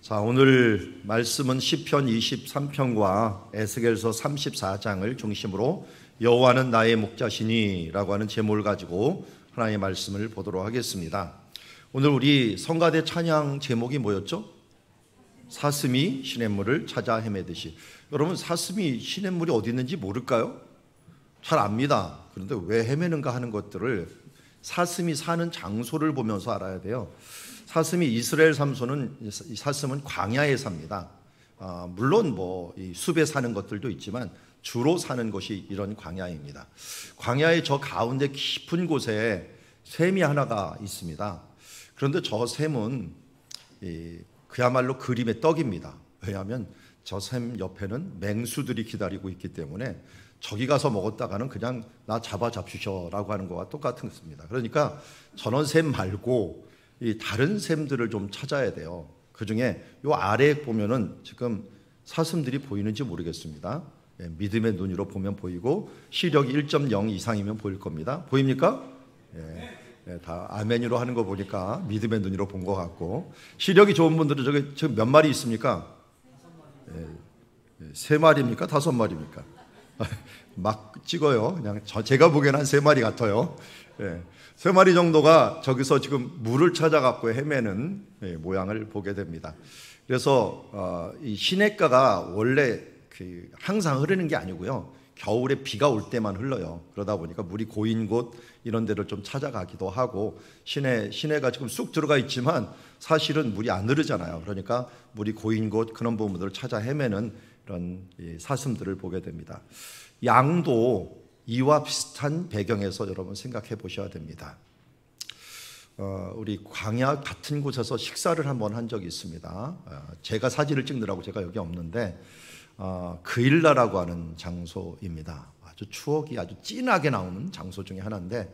자, 오늘 말씀은 시편 23편과 에스겔서 34장을 중심으로 여호와는 나의 목자시니라고 하는 제목을 가지고 하나님의 말씀을 보도록 하겠습니다. 오늘 우리 성가대 찬양 제목이 뭐였죠? 사슴이 시냇물을 찾아 헤매듯이. 여러분, 사슴이 시냇물이 어디 있는지 모를까요? 잘 압니다. 그런데 왜 헤매는가 하는 것들을 사슴이 사는 장소를 보면서 알아야 돼요. 사슴이 이스라엘 사슴은 광야에 삽니다. 물론 이 숲에 사는 것들도 있지만 주로 사는 곳이 이런 광야입니다. 광야의 저 가운데 깊은 곳에 샘이 하나가 있습니다. 그런데 저 샘은 그야말로 그림의 떡입니다. 왜냐하면 저 샘 옆에는 맹수들이 기다리고 있기 때문에 저기 가서 먹었다가는 그냥 나 잡아잡수셔라고 하는 것과 똑같은 것입니다. 그러니까 저런 샘 말고 이 다른 샘들을 좀 찾아야 돼요. 그 중에 요 아래에 보면은 지금 사슴들이 보이는지 모르겠습니다. 믿음의 눈으로 보면 보이고 시력이 1.0 이상이면 보일 겁니다. 보입니까? 다 아멘으로 하는 거 보니까 믿음의 눈으로 본 것 같고, 시력이 좋은 분들은 저기 몇 마리 있습니까? 3마리입니까? 5마리입니까? 막 찍어요. 그냥 제가 보기에는 한 3마리 같아요. 3마리 정도가 저기서 지금 물을 찾아갖고 헤매는 모양을 보게 됩니다. 그래서 이 시냇가가 원래 항상 흐르는 게 아니고요, 겨울에 비가 올 때만 흘러요. 그러다 보니까 물이 고인 곳 이런 데를 좀 찾아가기도 하고, 시내가 지금 쑥 들어가 있지만 사실은 물이 안 흐르잖아요. 그러니까 물이 고인 곳 그런 부분들을 찾아 헤매는 이런 사슴들을 보게 됩니다. 양도 이와 비슷한 배경에서 여러분 생각해 보셔야 됩니다. 우리 광야 같은 곳에서 식사를 한번 한 적이 있습니다. 제가 사진을 찍느라고 제가 여기 없는데 그일라라고 하는 장소입니다. 아주 추억이 아주 진하게 나오는 장소 중에 하나인데,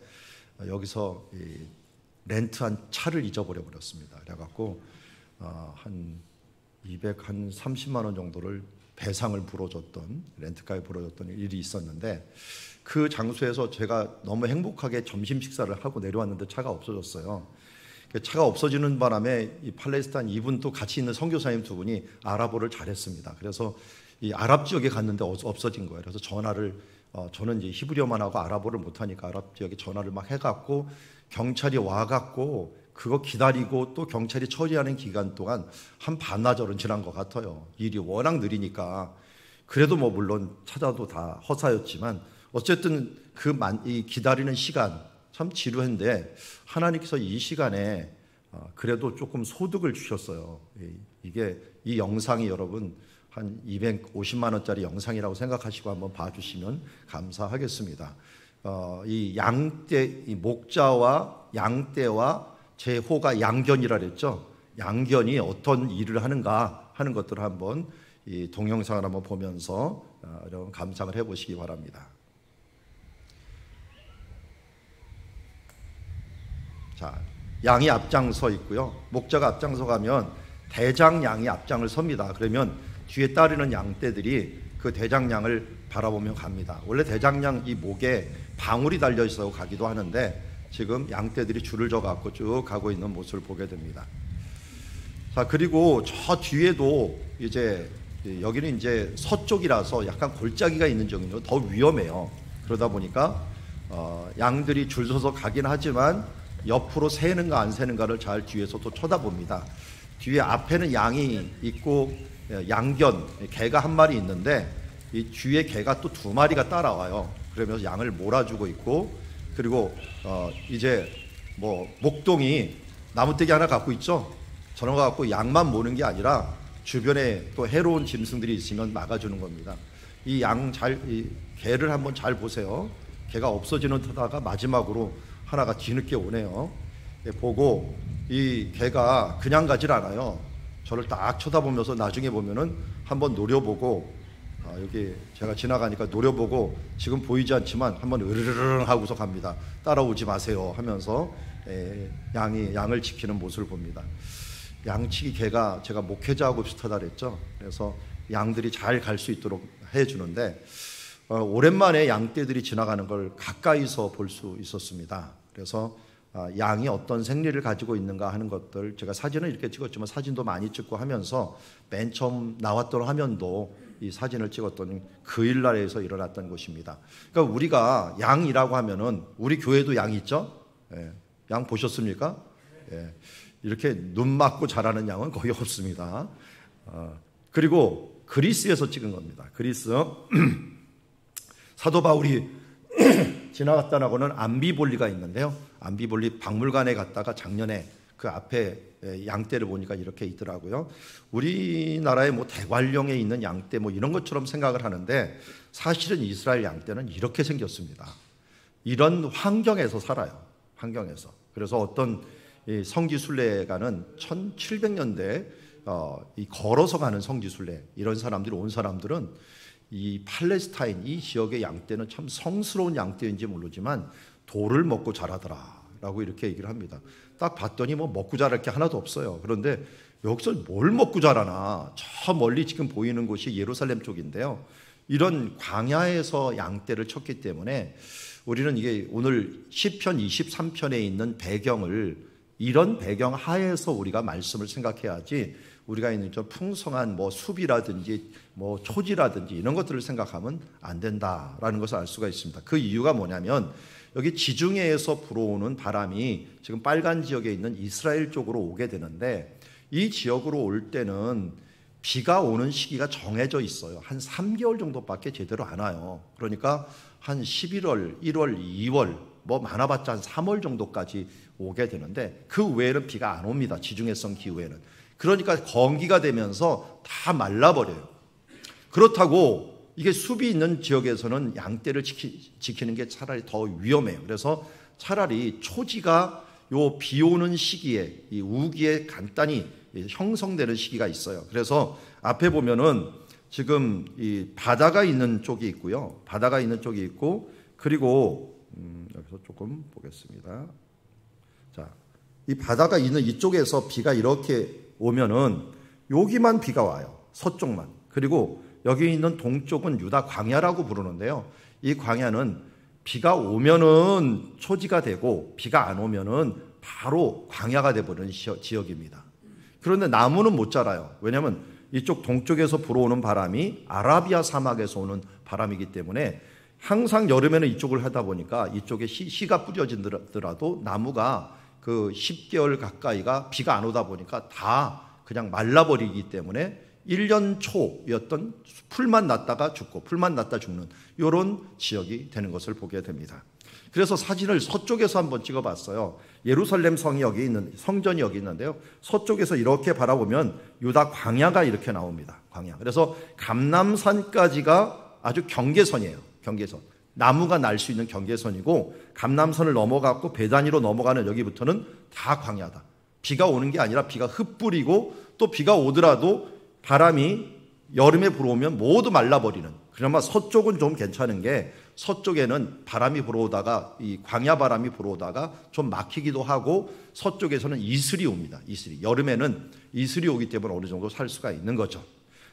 여기서 렌트한 차를 잊어버려 버렸습니다. 그래갖고 한 230만 원 정도를 배상을 물어줬던, 렌트카에 물어줬던 일이 있었는데, 그 장소에서 제가 너무 행복하게 점심 식사를 하고 내려왔는데 차가 없어졌어요. 차가 없어지는 바람에 이 팔레스타인 이분 또 같이 있는 선교사님 두 분이 아랍어를 잘했습니다. 그래서 이 아랍 지역에 갔는데 없어진 거예요. 그래서 전화를 저는 이제 히브리어만 하고 아랍어를 못하니까 아랍 지역에 전화를 막 해갖고 경찰이 와갖고 그거 기다리고 또 경찰이 처리하는 기간 동안 한 반나절은 지난 것 같아요. 일이 워낙 느리니까. 그래도 물론 찾아도 다 허사였지만 어쨌든 이 기다리는 시간 참 지루한데, 하나님께서 이 시간에 그래도 조금 소득을 주셨어요. 이 영상이 여러분 한 250만 원짜리 영상이라고 생각하시고 한번 봐주시면 감사하겠습니다. 이 목자와 양떼와 제 호가 양견이라 그랬죠. 양견이 어떤 일을 하는가 하는 것들을 한번 이 동영상을 한번 보면서 여러분 감상을 해보시기 바랍니다. 자, 양이 앞장서 있고요. 목자가 앞장서 가면 대장 양이 앞장을 섭니다. 그러면 뒤에 따르는 양떼들이 그 대장 양을 바라보며 갑니다. 원래 대장 양 이 목에 방울이 달려 있어 가기도 하는데, 지금 양떼들이 줄을 져 갖고 쭉 가고 있는 모습을 보게 됩니다. 자, 그리고 저 뒤에도 여기는 이제 서쪽이라서 약간 골짜기가 있는 지역이죠. 더 위험해요. 그러다 보니까 양들이 줄 서서 가긴 하지만 옆으로 새는가 안 새는가를 잘 뒤에서 또 쳐다봅니다. 뒤에 앞에는 양이 있고 양견 개가 한 마리 있는데, 이 뒤에 개가 또 2마리가 따라와요. 그러면서 양을 몰아주고 있고, 그리고 이제 목동이 나무떼기 하나 갖고 있죠. 저런 거 갖고 양만 모는 게 아니라 주변에 또 해로운 짐승들이 있으면 막아주는 겁니다. 이 개를 한번 잘 보세요. 개가 없어지는 타다가 마지막으로 하나가 뒤늦게 오네요. 보고 이 개가 그냥 가질 않아요. 저를 딱 쳐다보면서 나중에 보면은 한번 노려보고, 여기 제가 지나가니까 노려보고 지금 보이지 않지만 한번 으르르르 하고서 갑니다. 따라오지 마세요 하면서 양을 지키는 모습을 봅니다. 양치기 개가 제가 목회자하고 비슷하다 그랬죠. 그래서 양들이 잘 갈 수 있도록 해주는데, 오랜만에 양떼들이 지나가는 걸 가까이서 볼 수 있었습니다. 그래서 양이 어떤 생리를 가지고 있는가 하는 것들, 제가 사진을 이렇게 찍었지만 사진도 많이 찍고 하면서 맨 처음 나왔던 화면도 이 사진을 찍었더니 그 일날에서 일어났던 것입니다. 그러니까 우리가 양이라고 하면은 우리 교회도 양이 있죠? 예. 양 보셨습니까? 예. 이렇게 눈 맞고 자라는 양은 거의 없습니다. 그리고 그리스에서 찍은 겁니다. 그리스 사도 바울이 지나갔다 나고는 암비볼리가 있는데요. 암비볼리 박물관에 갔다가 작년에 그 앞에 양떼를 보니까 이렇게 있더라고요. 우리나라의 뭐 대관령에 있는 양떼 뭐 이런 것처럼 생각을 하는데 사실은 이스라엘 양떼는 이렇게 생겼습니다. 이런 환경에서 살아요. 환경에서. 그래서 어떤 성지순례가는 1700년대 걸어서 가는 성지순례 이런 사람들이 온 사람들은 이 팔레스타인 이 지역의 양떼는 참 성스러운 양떼인지 모르지만 돌을 먹고 자라더라라고 이렇게 얘기를 합니다. 딱 봤더니 뭐 먹고 자랄 게 하나도 없어요. 그런데 여기서 뭘 먹고 자라나? 저 멀리 지금 보이는 곳이 예루살렘 쪽인데요. 이런 광야에서 양떼를 쳤기 때문에 우리는 이게 오늘 시편 23편에 있는 배경을 이런 배경 하에서 우리가 말씀을 생각해야지 우리가 있는 좀 풍성한 뭐 숲이라든지 뭐 초지라든지 이런 것들을 생각하면 안 된다라는 것을 알 수가 있습니다. 그 이유가 뭐냐면 여기 지중해에서 불어오는 바람이 지금 빨간 지역에 있는 이스라엘 쪽으로 오게 되는데 이 지역으로 올 때는 비가 오는 시기가 정해져 있어요. 한 3개월 정도밖에 제대로 안 와요. 그러니까 한 11월, 1월, 2월 뭐 많아봤자 한 3월 정도까지 오게 되는데 그 외에는 비가 안 옵니다. 지중해성 기후에는. 그러니까 건기가 되면서 다 말라버려요. 그렇다고 이게 숲이 있는 지역에서는 양떼를 지키는 게 차라리 더 위험해요. 그래서 차라리 초지가 요 비 오는 시기에 이 우기에 간단히 형성되는 시기가 있어요. 그래서 앞에 보면은 지금 이 바다가 있는 쪽이 있고요. 바다가 있는 쪽이 있고 그리고 여기서 조금 보겠습니다. 자, 이 바다가 있는 이쪽에서 비가 이렇게 오면은 여기만 비가 와요. 서쪽만. 그리고 여기 있는 동쪽은 유다 광야라고 부르는데요. 이 광야는 비가 오면은 초지가 되고 비가 안 오면은 바로 광야가 되어버리는 지역입니다. 그런데 나무는 못 자라요. 왜냐하면 이쪽 동쪽에서 불어오는 바람이 아라비아 사막에서 오는 바람이기 때문에 항상 여름에는 이쪽을 하다 보니까 이쪽에 씨가 뿌려지더라도 나무가 그 10개월 가까이가 비가 안 오다 보니까 다 그냥 말라버리기 때문에 1년 초였던 풀만 났다가 죽고 풀만 났다 죽는 이런 지역이 되는 것을 보게 됩니다. 그래서 사진을 서쪽에서 한번 찍어봤어요. 예루살렘 성이 여기 있는 성전이 여기 있는데요. 서쪽에서 이렇게 바라보면 유다 광야가 이렇게 나옵니다. 광야. 그래서 감람산까지가 아주 경계선이에요. 경계선. 나무가 날 수 있는 경계선이고 감람선을 넘어갔고 베다니로 넘어가는 여기부터는 다 광야다. 비가 오는 게 아니라 비가 흩뿌리고 또 비가 오더라도 바람이 여름에 불어오면 모두 말라버리는. 그나마 서쪽은 좀 괜찮은 게 서쪽에는 바람이 불어오다가 이 광야 바람이 불어오다가 좀 막히기도 하고 서쪽에서는 이슬이 옵니다. 이슬이. 여름에는 이슬이 오기 때문에 어느 정도 살 수가 있는 거죠.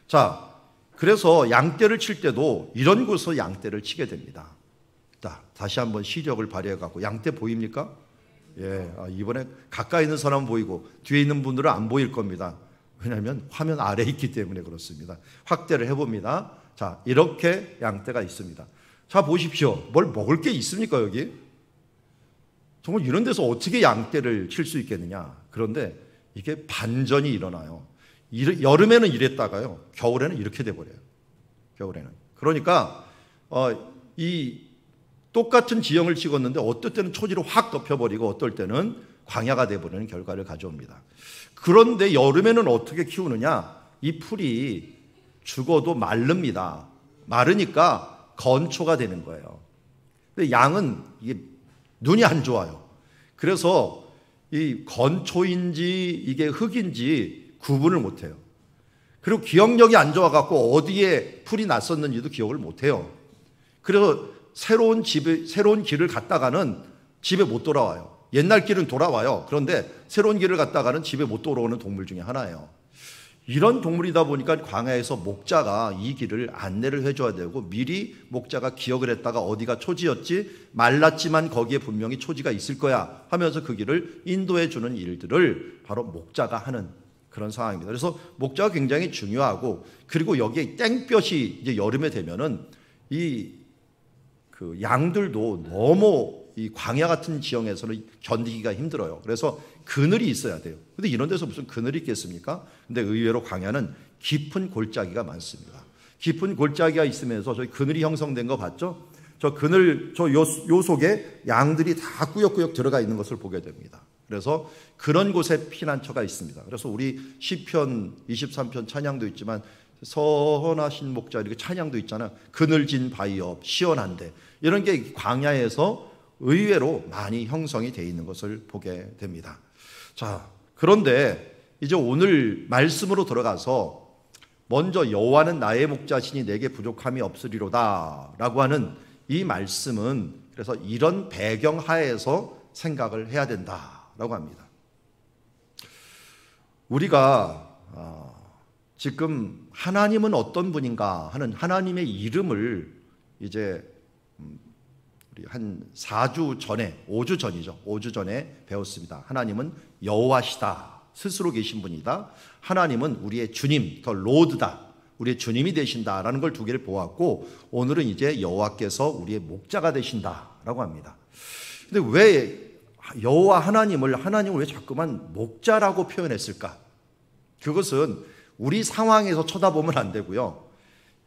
자, 그래서 양떼를 칠 때도 이런 곳에서 양떼를 치게 됩니다. 자, 다시 한번 시력을 발휘해갖고 양떼 보입니까? 예, 이번에 가까이 있는 사람은 보이고 뒤에 있는 분들은 안 보일 겁니다. 왜냐하면 화면 아래에 있기 때문에 그렇습니다. 확대를 해봅니다. 자, 이렇게 양떼가 있습니다. 자, 보십시오. 뭘 먹을 게 있습니까, 여기? 정말 이런 데서 어떻게 양떼를 칠 수 있겠느냐. 그런데 이게 반전이 일어나요. 여름에는 이랬다가요, 겨울에는 이렇게 돼버려요. 겨울에는. 그러니까 이 똑같은 지형을 찍었는데 어떨 때는 초지로 확 덮여버리고 어떨 때는 광야가 돼버리는 결과를 가져옵니다. 그런데 여름에는 어떻게 키우느냐? 이 풀이 죽어도 마릅니다. 마르니까 건초가 되는 거예요. 근데 양은 이게 눈이 안 좋아요. 그래서 이 건초인지 이게 흙인지 구분을 못해요. 그리고 기억력이 안 좋아갖고 어디에 풀이 났었는지도 기억을 못해요. 그래서 새로운 길을 갔다가는 집에 못 돌아와요. 옛날 길은 돌아와요. 그런데 새로운 길을 갔다가는 집에 못 돌아오는 동물 중에 하나예요. 이런 동물이다 보니까 광야에서 목자가 이 길을 안내를 해줘야 되고, 미리 목자가 기억을 했다가 어디가 초지였지, 말랐지만 거기에 분명히 초지가 있을 거야 하면서 그 길을 인도해 주는 일들을 바로 목자가 하는 그런 상황입니다. 그래서 목자가 굉장히 중요하고, 그리고 여기에 땡볕이 이제 여름에 되면은 그 양들도 너무 이 광야 같은 지형에서는 견디기가 힘들어요. 그래서 그늘이 있어야 돼요. 근데 이런 데서 무슨 그늘이 있겠습니까? 근데 의외로 광야는 깊은 골짜기가 많습니다. 깊은 골짜기가 있으면서 저희 그늘이 형성된 거 봤죠? 저 그늘, 요 속에 양들이 다 꾸역꾸역 들어가 있는 것을 보게 됩니다. 그래서 그런 곳에 피난처가 있습니다. 그래서 우리 시편 23편 찬양도 있지만, 서헌하신 목자 이렇게 찬양도 있잖아요. 그늘진 바위 옆 시원한데, 이런 게 광야에서 의외로 많이 형성이 되어 있는 것을 보게 됩니다. 자, 그런데 이제 오늘 말씀으로 들어가서 먼저 여호와는 나의 목자시니 내게 부족함이 없으리로다 라고 하는 이 말씀은, 그래서 이런 배경 하에서 생각을 해야 된다라고 합니다. 우리가 지금 하나님은 어떤 분인가 하는 하나님의 이름을 이제 우리 한 4주 전에, 5주 전이죠. 5주 전에 배웠습니다. 하나님은 여호와시다. 스스로 계신 분이다. 하나님은 우리의 주님, 더 로드다. 우리의 주님이 되신다라는 걸 두 개를 보았고, 오늘은 이제 여호와께서 우리의 목자가 되신다라고 합니다. 근데 왜 하나님을 왜 자꾸만 목자라고 표현했을까? 그것은 우리 상황에서 쳐다보면 안 되고요.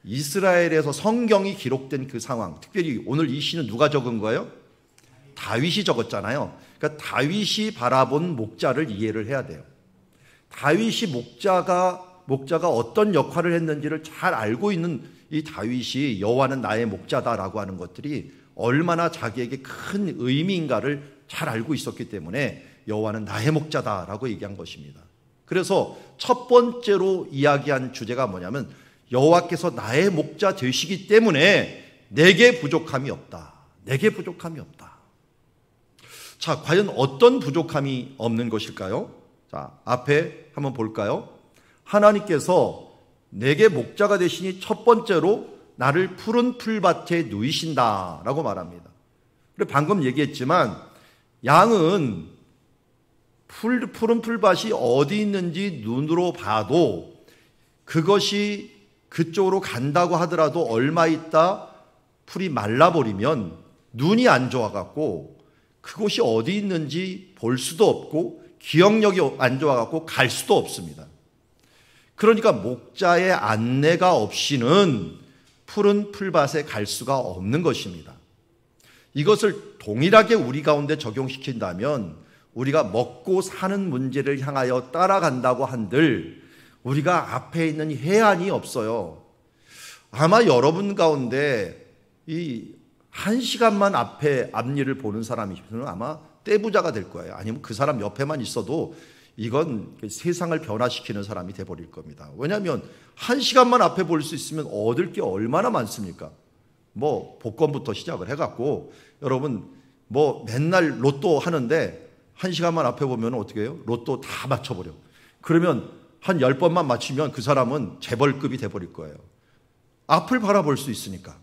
이스라엘에서 성경이 기록된 그 상황, 특별히 오늘 이 시는 누가 적은 거예요? 다윗이 적었잖아요. 그러니까 다윗이 바라본 목자를 이해를 해야 돼요. 다윗이 목자가 어떤 역할을 했는지를 잘 알고 있는 이 다윗이 여호와는 나의 목자다라고 하는 것들이 얼마나 자기에게 큰 의미인가를 잘 알고 있었기 때문에 여호와는 나의 목자다라고 얘기한 것입니다. 그래서 첫 번째로 이야기한 주제가 뭐냐면, 여호와께서 나의 목자 되시기 때문에 내게 부족함이 없다. 내게 부족함이 없다. 자, 과연 어떤 부족함이 없는 것일까요? 자, 앞에 한번 볼까요? 하나님께서 내게 목자가 되시니 첫 번째로 나를 푸른 풀밭에 누이신다라고 말합니다. 그리고 방금 얘기했지만 양은 푸른 풀밭이 어디 있는지 눈으로 봐도, 그것이 그쪽으로 간다고 하더라도 얼마 있다 풀이 말라버리면 눈이 안 좋아갖고 그곳이 어디 있는지 볼 수도 없고 기억력이 안 좋아갖고 갈 수도 없습니다. 그러니까 목자의 안내가 없이는 푸른 풀밭에 갈 수가 없는 것입니다. 이것을 동일하게 우리 가운데 적용시킨다면 우리가 먹고 사는 문제를 향하여 따라간다고 한들 우리가 앞에 있는 해안이 없어요. 아마 여러분 가운데 이 1시간만 앞일을 보는 사람이 있으면 아마 떼부자가 될 거예요. 아니면 그 사람 옆에만 있어도 이건 세상을 변화시키는 사람이 돼버릴 겁니다. 왜냐하면 1시간만 앞에 볼 수 있으면 얻을 게 얼마나 많습니까? 뭐 복권부터 시작을 해갖고 여러분 뭐 맨날 로또 하는데 1시간만 앞에 보면 어떻게 해요? 로또 다 맞춰버려. 그러면 한 10번만 맞추면 그 사람은 재벌급이 돼버릴 거예요. 앞을 바라볼 수 있으니까.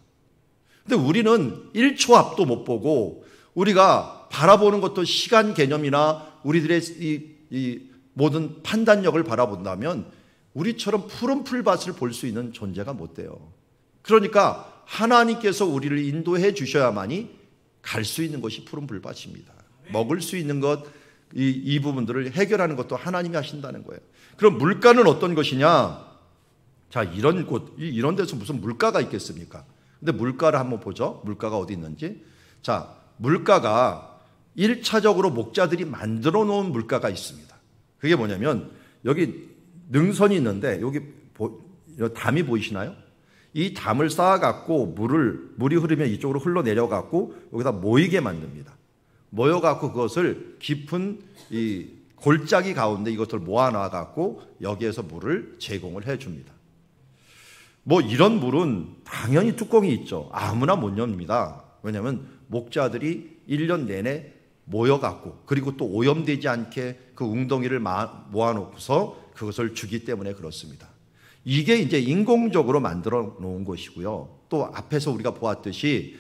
근데 우리는 1초 앞도 못 보고 우리가 바라보는 것도 시간 개념이나 우리들의 이 모든 판단력을 바라본다면 우리처럼 푸른 풀밭을 볼 수 있는 존재가 못 돼요. 그러니까 하나님께서 우리를 인도해 주셔야만이 갈 수 있는 것이 푸른 풀밭입니다. 먹을 수 있는 것, 이 부분들을 해결하는 것도 하나님이 하신다는 거예요. 그럼 물가는 어떤 것이냐? 자, 이런 데서 무슨 물가가 있겠습니까? 근데 물가를 한번 보죠. 물가가 어디 있는지. 자, 물가가 1차적으로 목자들이 만들어 놓은 물가가 있습니다. 그게 뭐냐면 여기 능선이 있는데 여기 담이 보이시나요? 이 담을 쌓아갖고 물이 흐르면 이쪽으로 흘러내려갖고 여기다 모이게 만듭니다. 모여갖고 그것을 깊은 이 골짜기 가운데 이것을 모아놔갖고 여기에서 물을 제공을 해줍니다. 뭐 이런 물은 당연히 뚜껑이 있죠. 아무나 못 엽니다. 왜냐하면 목자들이 1년 내내 모여갖고 그리고 또 오염되지 않게 그 웅덩이를 모아놓고서 그것을 주기 때문에 그렇습니다. 이게 이제 인공적으로 만들어 놓은 것이고요. 또 앞에서 우리가 보았듯이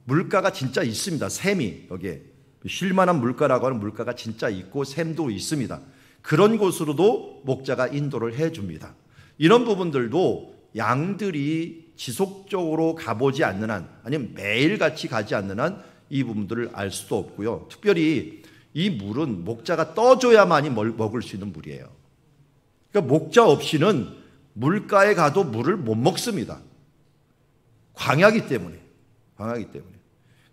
물가가 진짜 있습니다. 샘이 여기에 쉴만한 물가라고 하는 물가가 진짜 있고 샘도 있습니다. 그런 곳으로도 목자가 인도를 해줍니다. 이런 부분들도 양들이 지속적으로 가보지 않는 한, 아니면 매일같이 가지 않는 한 이 부분들을 알 수도 없고요. 특별히 이 물은 목자가 떠줘야만이 먹을 수 있는 물이에요. 그러니까 목자 없이는 물가에 가도 물을 못 먹습니다. 광야기 때문에.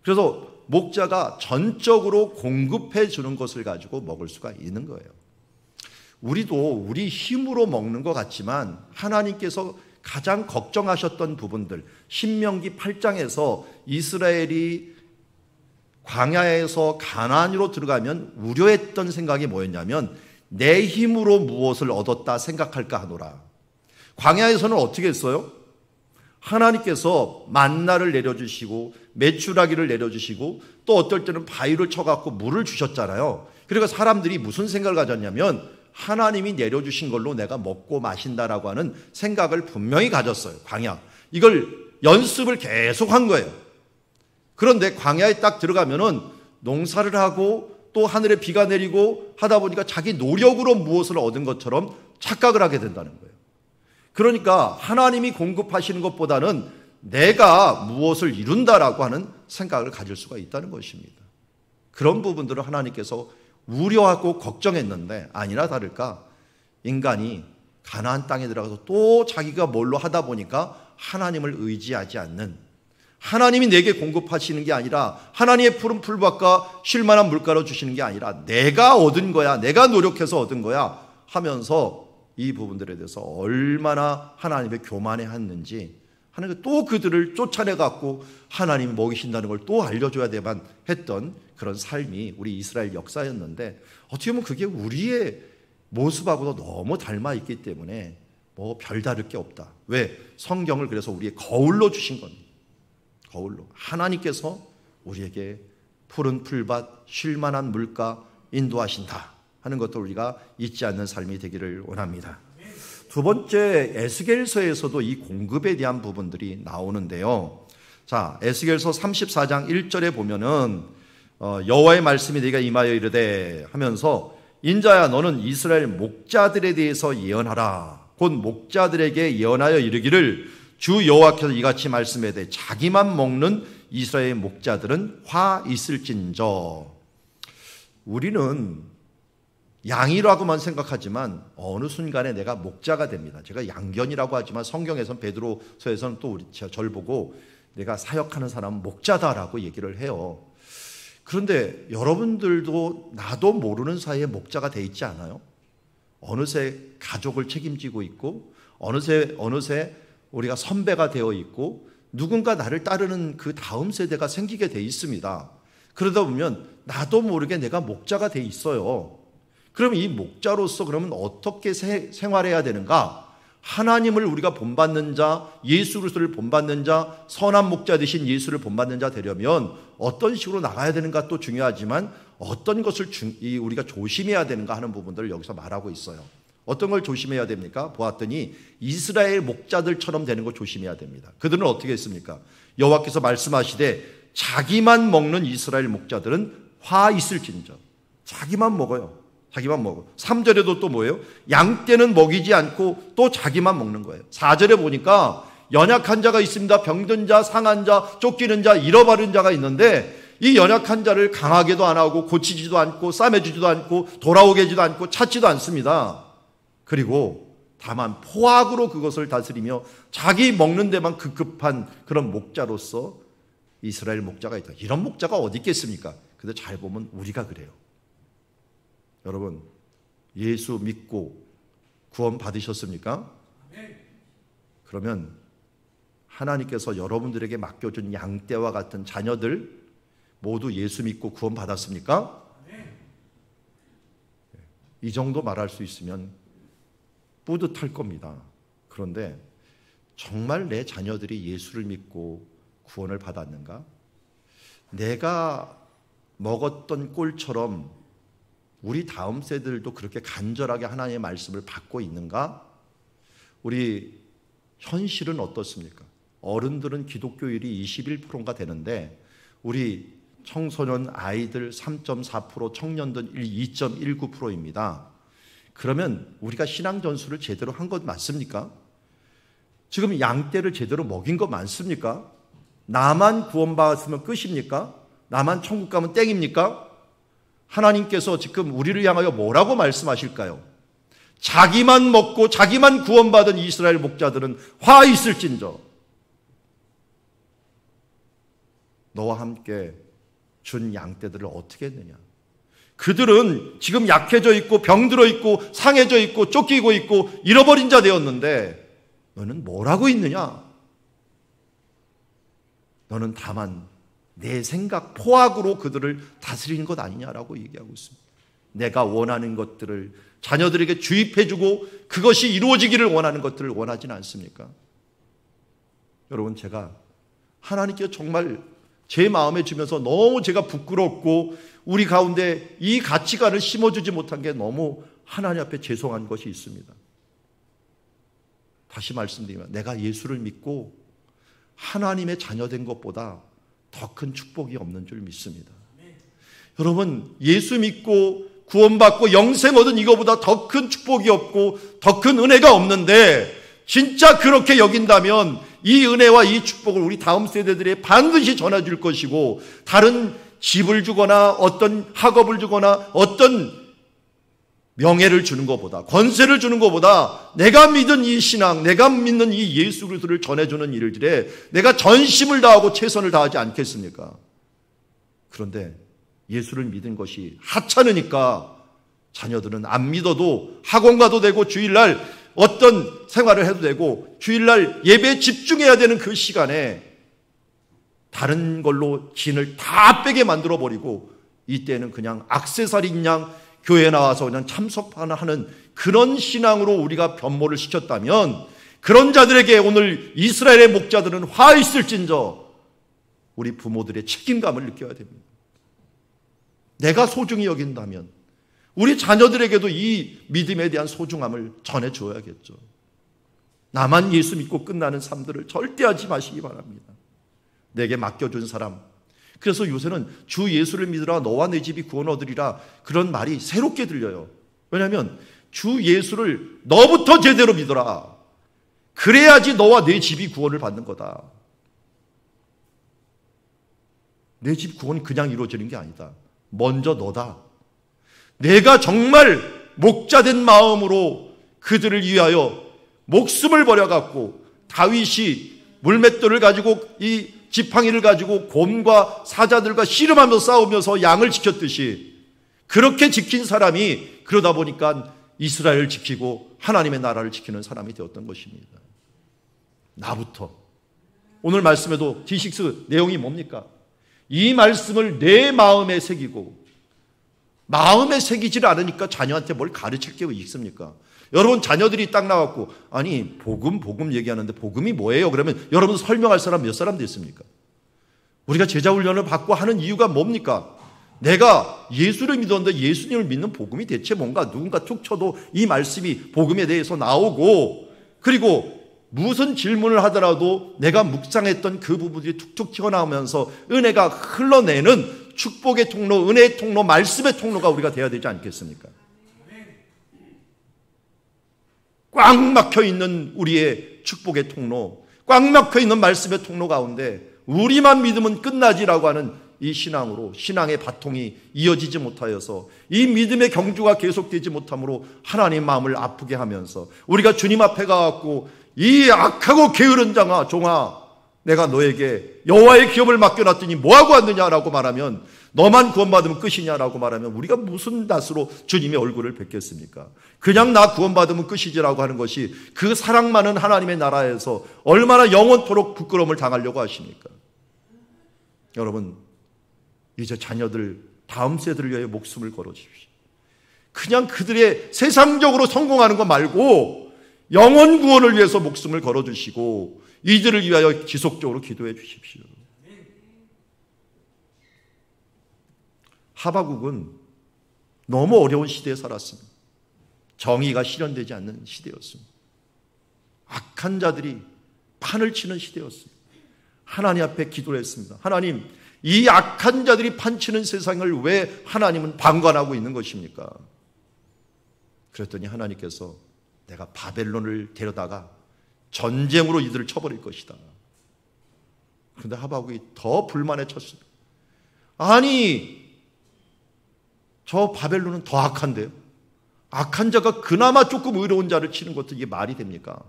그래서 목자가 전적으로 공급해 주는 것을 가지고 먹을 수가 있는 거예요. 우리도 우리 힘으로 먹는 것 같지만 하나님께서 가장 걱정하셨던 부분들, 신명기 8장에서 이스라엘이 광야에서 가나안으로 들어가면 우려했던 생각이 뭐였냐면 내 힘으로 무엇을 얻었다 생각할까 하노라. 광야에서는 어떻게 했어요? 하나님께서 만나를 내려주시고 메추라기를 내려주시고 또 어떨 때는 바위를 쳐갖고 물을 주셨잖아요. 그러니까 사람들이 무슨 생각을 가졌냐면 하나님이 내려주신 걸로 내가 먹고 마신다라고 하는 생각을 분명히 가졌어요. 광야. 이걸 연습을 계속 한 거예요. 그런데 광야에 딱 들어가면은 농사를 하고 또 하늘에 비가 내리고 하다 보니까 자기 노력으로 무엇을 얻은 것처럼 착각을 하게 된다는 거예요. 그러니까 하나님이 공급하시는 것보다는 내가 무엇을 이룬다라고 하는 생각을 가질 수가 있다는 것입니다. 그런 부분들을 하나님께서 우려하고 걱정했는데 아니나 다를까 인간이 가나안 땅에 들어가서 또 자기가 뭘로 하다 보니까 하나님을 의지하지 않는, 하나님이 내게 공급하시는 게 아니라 하나님의 푸른 풀밭과 쉴만한 물가로 주시는 게 아니라 내가 얻은 거야, 내가 노력해서 얻은 거야 하면서 이 부분들에 대해서 얼마나 하나님의 교만해했는지 하나님께 또 그들을 쫓아내갖고 하나님이 먹이신다는 걸 또 알려줘야 되만 했던 그런 삶이 우리 이스라엘 역사였는데 어떻게 보면 그게 우리의 모습하고도 너무 닮아 있기 때문에 뭐 별다를 게 없다. 왜? 성경을 그래서 우리의 거울로 주신 겁니다. 거울로. 하나님께서 우리에게 푸른 풀밭, 쉴만한 물가 인도하신다 하는 것도 우리가 잊지 않는 삶이 되기를 원합니다. 두 번째, 에스겔서에서도 이 공급에 대한 부분들이 나오는데요. 자, 에스겔서 34장 1절에 보면은 여호와의 말씀이 네가 임하여 이르되 하면서 인자야 너는 이스라엘 목자들에 대해서 예언하라. 곧 목자들에게 예언하여 이르기를 주 여호와께서 이같이 말씀하되 자기만 먹는 이스라엘 목자들은 화 있을진저. 우리는 양이라고만 생각하지만 어느 순간에 내가 목자가 됩니다. 제가 양견이라고 하지만 성경에서는 베드로서에서는 또 저를 보고 내가 사역하는 사람은 목자다라고 얘기를 해요. 그런데 여러분들도 나도 모르는 사이에 목자가 돼 있지 않아요? 어느새 가족을 책임지고 있고 어느새 우리가 선배가 되어 있고 누군가 나를 따르는 그 다음 세대가 생기게 돼 있습니다. 그러다 보면 나도 모르게 내가 목자가 돼 있어요. 그럼 이 목자로서 그러면 어떻게 생활해야 되는가? 하나님을 우리가 본받는 자, 예수 그리스도를 본받는 자, 선한 목자 되신 예수를 본받는 자 되려면 어떤 식으로 나가야 되는가 또 중요하지만 어떤 것을 우리가 조심해야 되는가 하는 부분들을 여기서 말하고 있어요. 어떤 걸 조심해야 됩니까? 보았더니 이스라엘 목자들처럼 되는 걸 조심해야 됩니다. 그들은 어떻게 했습니까? 여호와께서 말씀하시되 자기만 먹는 이스라엘 목자들은 화 있을진저. 자기만 먹어요. 자기만 먹어. 3절에도 또 뭐예요? 양떼는 먹이지 않고 또 자기만 먹는 거예요. 4절에 보니까 연약한 자가 있습니다. 병든 자, 상한 자, 쫓기는 자, 잃어버린 자가 있는데 이 연약한 자를 강하게도 안 하고 고치지도 않고 싸매주지도 않고 돌아오게 하지도 않고 찾지도 않습니다. 그리고 다만 포악으로 그것을 다스리며 자기 먹는 데만 급급한 그런 목자로서 이스라엘 목자가 있다. 이런 목자가 어디 있겠습니까? 근데 잘 보면 우리가 그래요. 여러분, 예수 믿고 구원 받으셨습니까? 그러면 하나님께서 여러분들에게 맡겨준 양떼와 같은 자녀들 모두 예수 믿고 구원 받았습니까? 이 정도 말할 수 있으면 뿌듯할 겁니다. 그런데 정말 내 자녀들이 예수를 믿고 구원을 받았는가? 내가 먹었던 꼴처럼 우리 다음 세대들도 그렇게 간절하게 하나님의 말씀을 받고 있는가? 우리 현실은 어떻습니까? 어른들은 기독교율이 21%가 되는데 우리 청소년 아이들 3.4%, 청년들 2.19%입니다. 그러면 우리가 신앙 전수를 제대로 한 것 맞습니까? 지금 양떼를 제대로 먹인 거 맞습니까? 나만 구원받았으면 끝입니까? 나만 천국 가면 땡입니까? 하나님께서 지금 우리를 향하여 뭐라고 말씀하실까요? 자기만 먹고 자기만 구원받은 이스라엘 목자들은 화 있을진저 너와 함께 준 양떼들을 어떻게 했느냐? 그들은 지금 약해져 있고 병들어 있고 상해져 있고 쫓기고 있고 잃어버린 자 되었는데 너는 뭘 하고 있느냐? 너는 다만 내 생각 포악으로 그들을 다스리는 것 아니냐라고 얘기하고 있습니다. 내가 원하는 것들을 자녀들에게 주입해주고 그것이 이루어지기를 원하는 것들을 원하지는 않습니까? 여러분, 제가 하나님께 정말 제 마음에 주면서 너무 제가 부끄럽고 우리 가운데 이 가치관을 심어주지 못한 게 너무 하나님 앞에 죄송한 것이 있습니다. 다시 말씀드리면 내가 예수를 믿고 하나님의 자녀된 것보다 더 큰 축복이 없는 줄 믿습니다. 여러분, 예수 믿고 구원받고 영생 얻은 이거보다 더 큰 축복이 없고 더 큰 은혜가 없는데 진짜 그렇게 여긴다면 이 은혜와 이 축복을 우리 다음 세대들에 반드시 전해줄 것이고 다른 집을 주거나 어떤 학업을 주거나 어떤 명예를 주는 것보다 권세를 주는 것보다 내가 믿은 이 신앙, 내가 믿는 이 예수 그리스도를 전해주는 일들에 내가 전심을 다하고 최선을 다하지 않겠습니까? 그런데 예수를 믿은 것이 하찮으니까 자녀들은 안 믿어도 학원 가도 되고 주일날 어떤 생활을 해도 되고 주일날 예배에 집중해야 되는 그 시간에 다른 걸로 진을 다 빼게 만들어버리고 이때는 그냥 액세서리인 양 교회에 나와서 그냥 참석하는 그런 신앙으로 우리가 변모를 시켰다면 그런 자들에게 오늘 이스라엘의 목자들은 화 있을진저 우리 부모들의 책임감을 느껴야 됩니다. 내가 소중히 여긴다면 우리 자녀들에게도 이 믿음에 대한 소중함을 전해줘야겠죠. 나만 예수 믿고 끝나는 삶들을 절대 하지 마시기 바랍니다. 내게 맡겨준 사람. 그래서 요새는 주 예수를 믿으라 너와 내 집이 구원 얻으리라 그런 말이 새롭게 들려요. 왜냐하면 주 예수를 너부터 제대로 믿어라. 그래야지 너와 내 집이 구원을 받는 거다. 내 집 구원이 그냥 이루어지는 게 아니다. 먼저 너다. 내가 정말 목자된 마음으로 그들을 위하여 목숨을 버려갖고 다윗이 물맷돌을 가지고 이 지팡이를 가지고 곰과 사자들과 씨름하면서 싸우면서 양을 지켰듯이 그렇게 지킨 사람이 그러다 보니까 이스라엘을 지키고 하나님의 나라를 지키는 사람이 되었던 것입니다. 나부터. 오늘 말씀에도 D6 내용이 뭡니까? 이 말씀을 내 마음에 새기고 마음에 새기질 않으니까 자녀한테 뭘 가르칠 게 있습니까? 여러분 자녀들이 딱 나왔고 아니 복음 얘기하는데 복음이 뭐예요? 그러면 여러분 설명할 사람 몇 사람 됐습니까? 우리가 제자훈련을 받고 하는 이유가 뭡니까? 내가 예수를 믿었는데 예수님을 믿는 복음이 대체 뭔가 누군가 툭 쳐도 이 말씀이 복음에 대해서 나오고 그리고 무슨 질문을 하더라도 내가 묵상했던 그 부분들이 툭툭 튀어나오면서 은혜가 흘러내는 축복의 통로, 은혜의 통로, 말씀의 통로가 우리가 돼야 되지 않겠습니까? 꽉 막혀있는 우리의 축복의 통로, 꽉 막혀있는 말씀의 통로 가운데 우리만 믿으면 끝나지라고 하는 이 신앙으로 신앙의 바통이 이어지지 못하여서 이 믿음의 경주가 계속되지 못함으로 하나님 마음을 아프게 하면서 우리가 주님 앞에 가갖고 이 악하고 게으른 종아 내가 너에게 여호와의 기업을 맡겨놨더니 뭐하고 왔느냐라고 말하면 너만 구원받으면 끝이냐라고 말하면 우리가 무슨 낯으로 주님의 얼굴을 뵙겠습니까? 그냥 나 구원받으면 끝이지라고 하는 것이 그 사랑 많은 하나님의 나라에서 얼마나 영원토록 부끄러움을 당하려고 하십니까? 여러분 이제 자녀들 다음 세대를 위하여 목숨을 걸어주십시오. 그냥 그들의 세상적으로 성공하는 거 말고 영원 구원을 위해서 목숨을 걸어주시고 이들을 위하여 지속적으로 기도해 주십시오. 하박국은 너무 어려운 시대에 살았습니다. 정의가 실현되지 않는 시대였습니다. 악한 자들이 판을 치는 시대였습니다. 하나님 앞에 기도를 했습니다. 하나님, 이 악한 자들이 판치는 세상을 왜 하나님은 방관하고 있는 것입니까? 그랬더니 하나님께서 내가 바벨론을 데려다가 전쟁으로 이들을 쳐버릴 것이다. 그런데 하박국이 더 불만에 쳤습니다. 아니, 저 바벨론은 더 악한데요. 악한 자가 그나마 조금 의로운 자를 치는 것도 이게 말이 됩니까?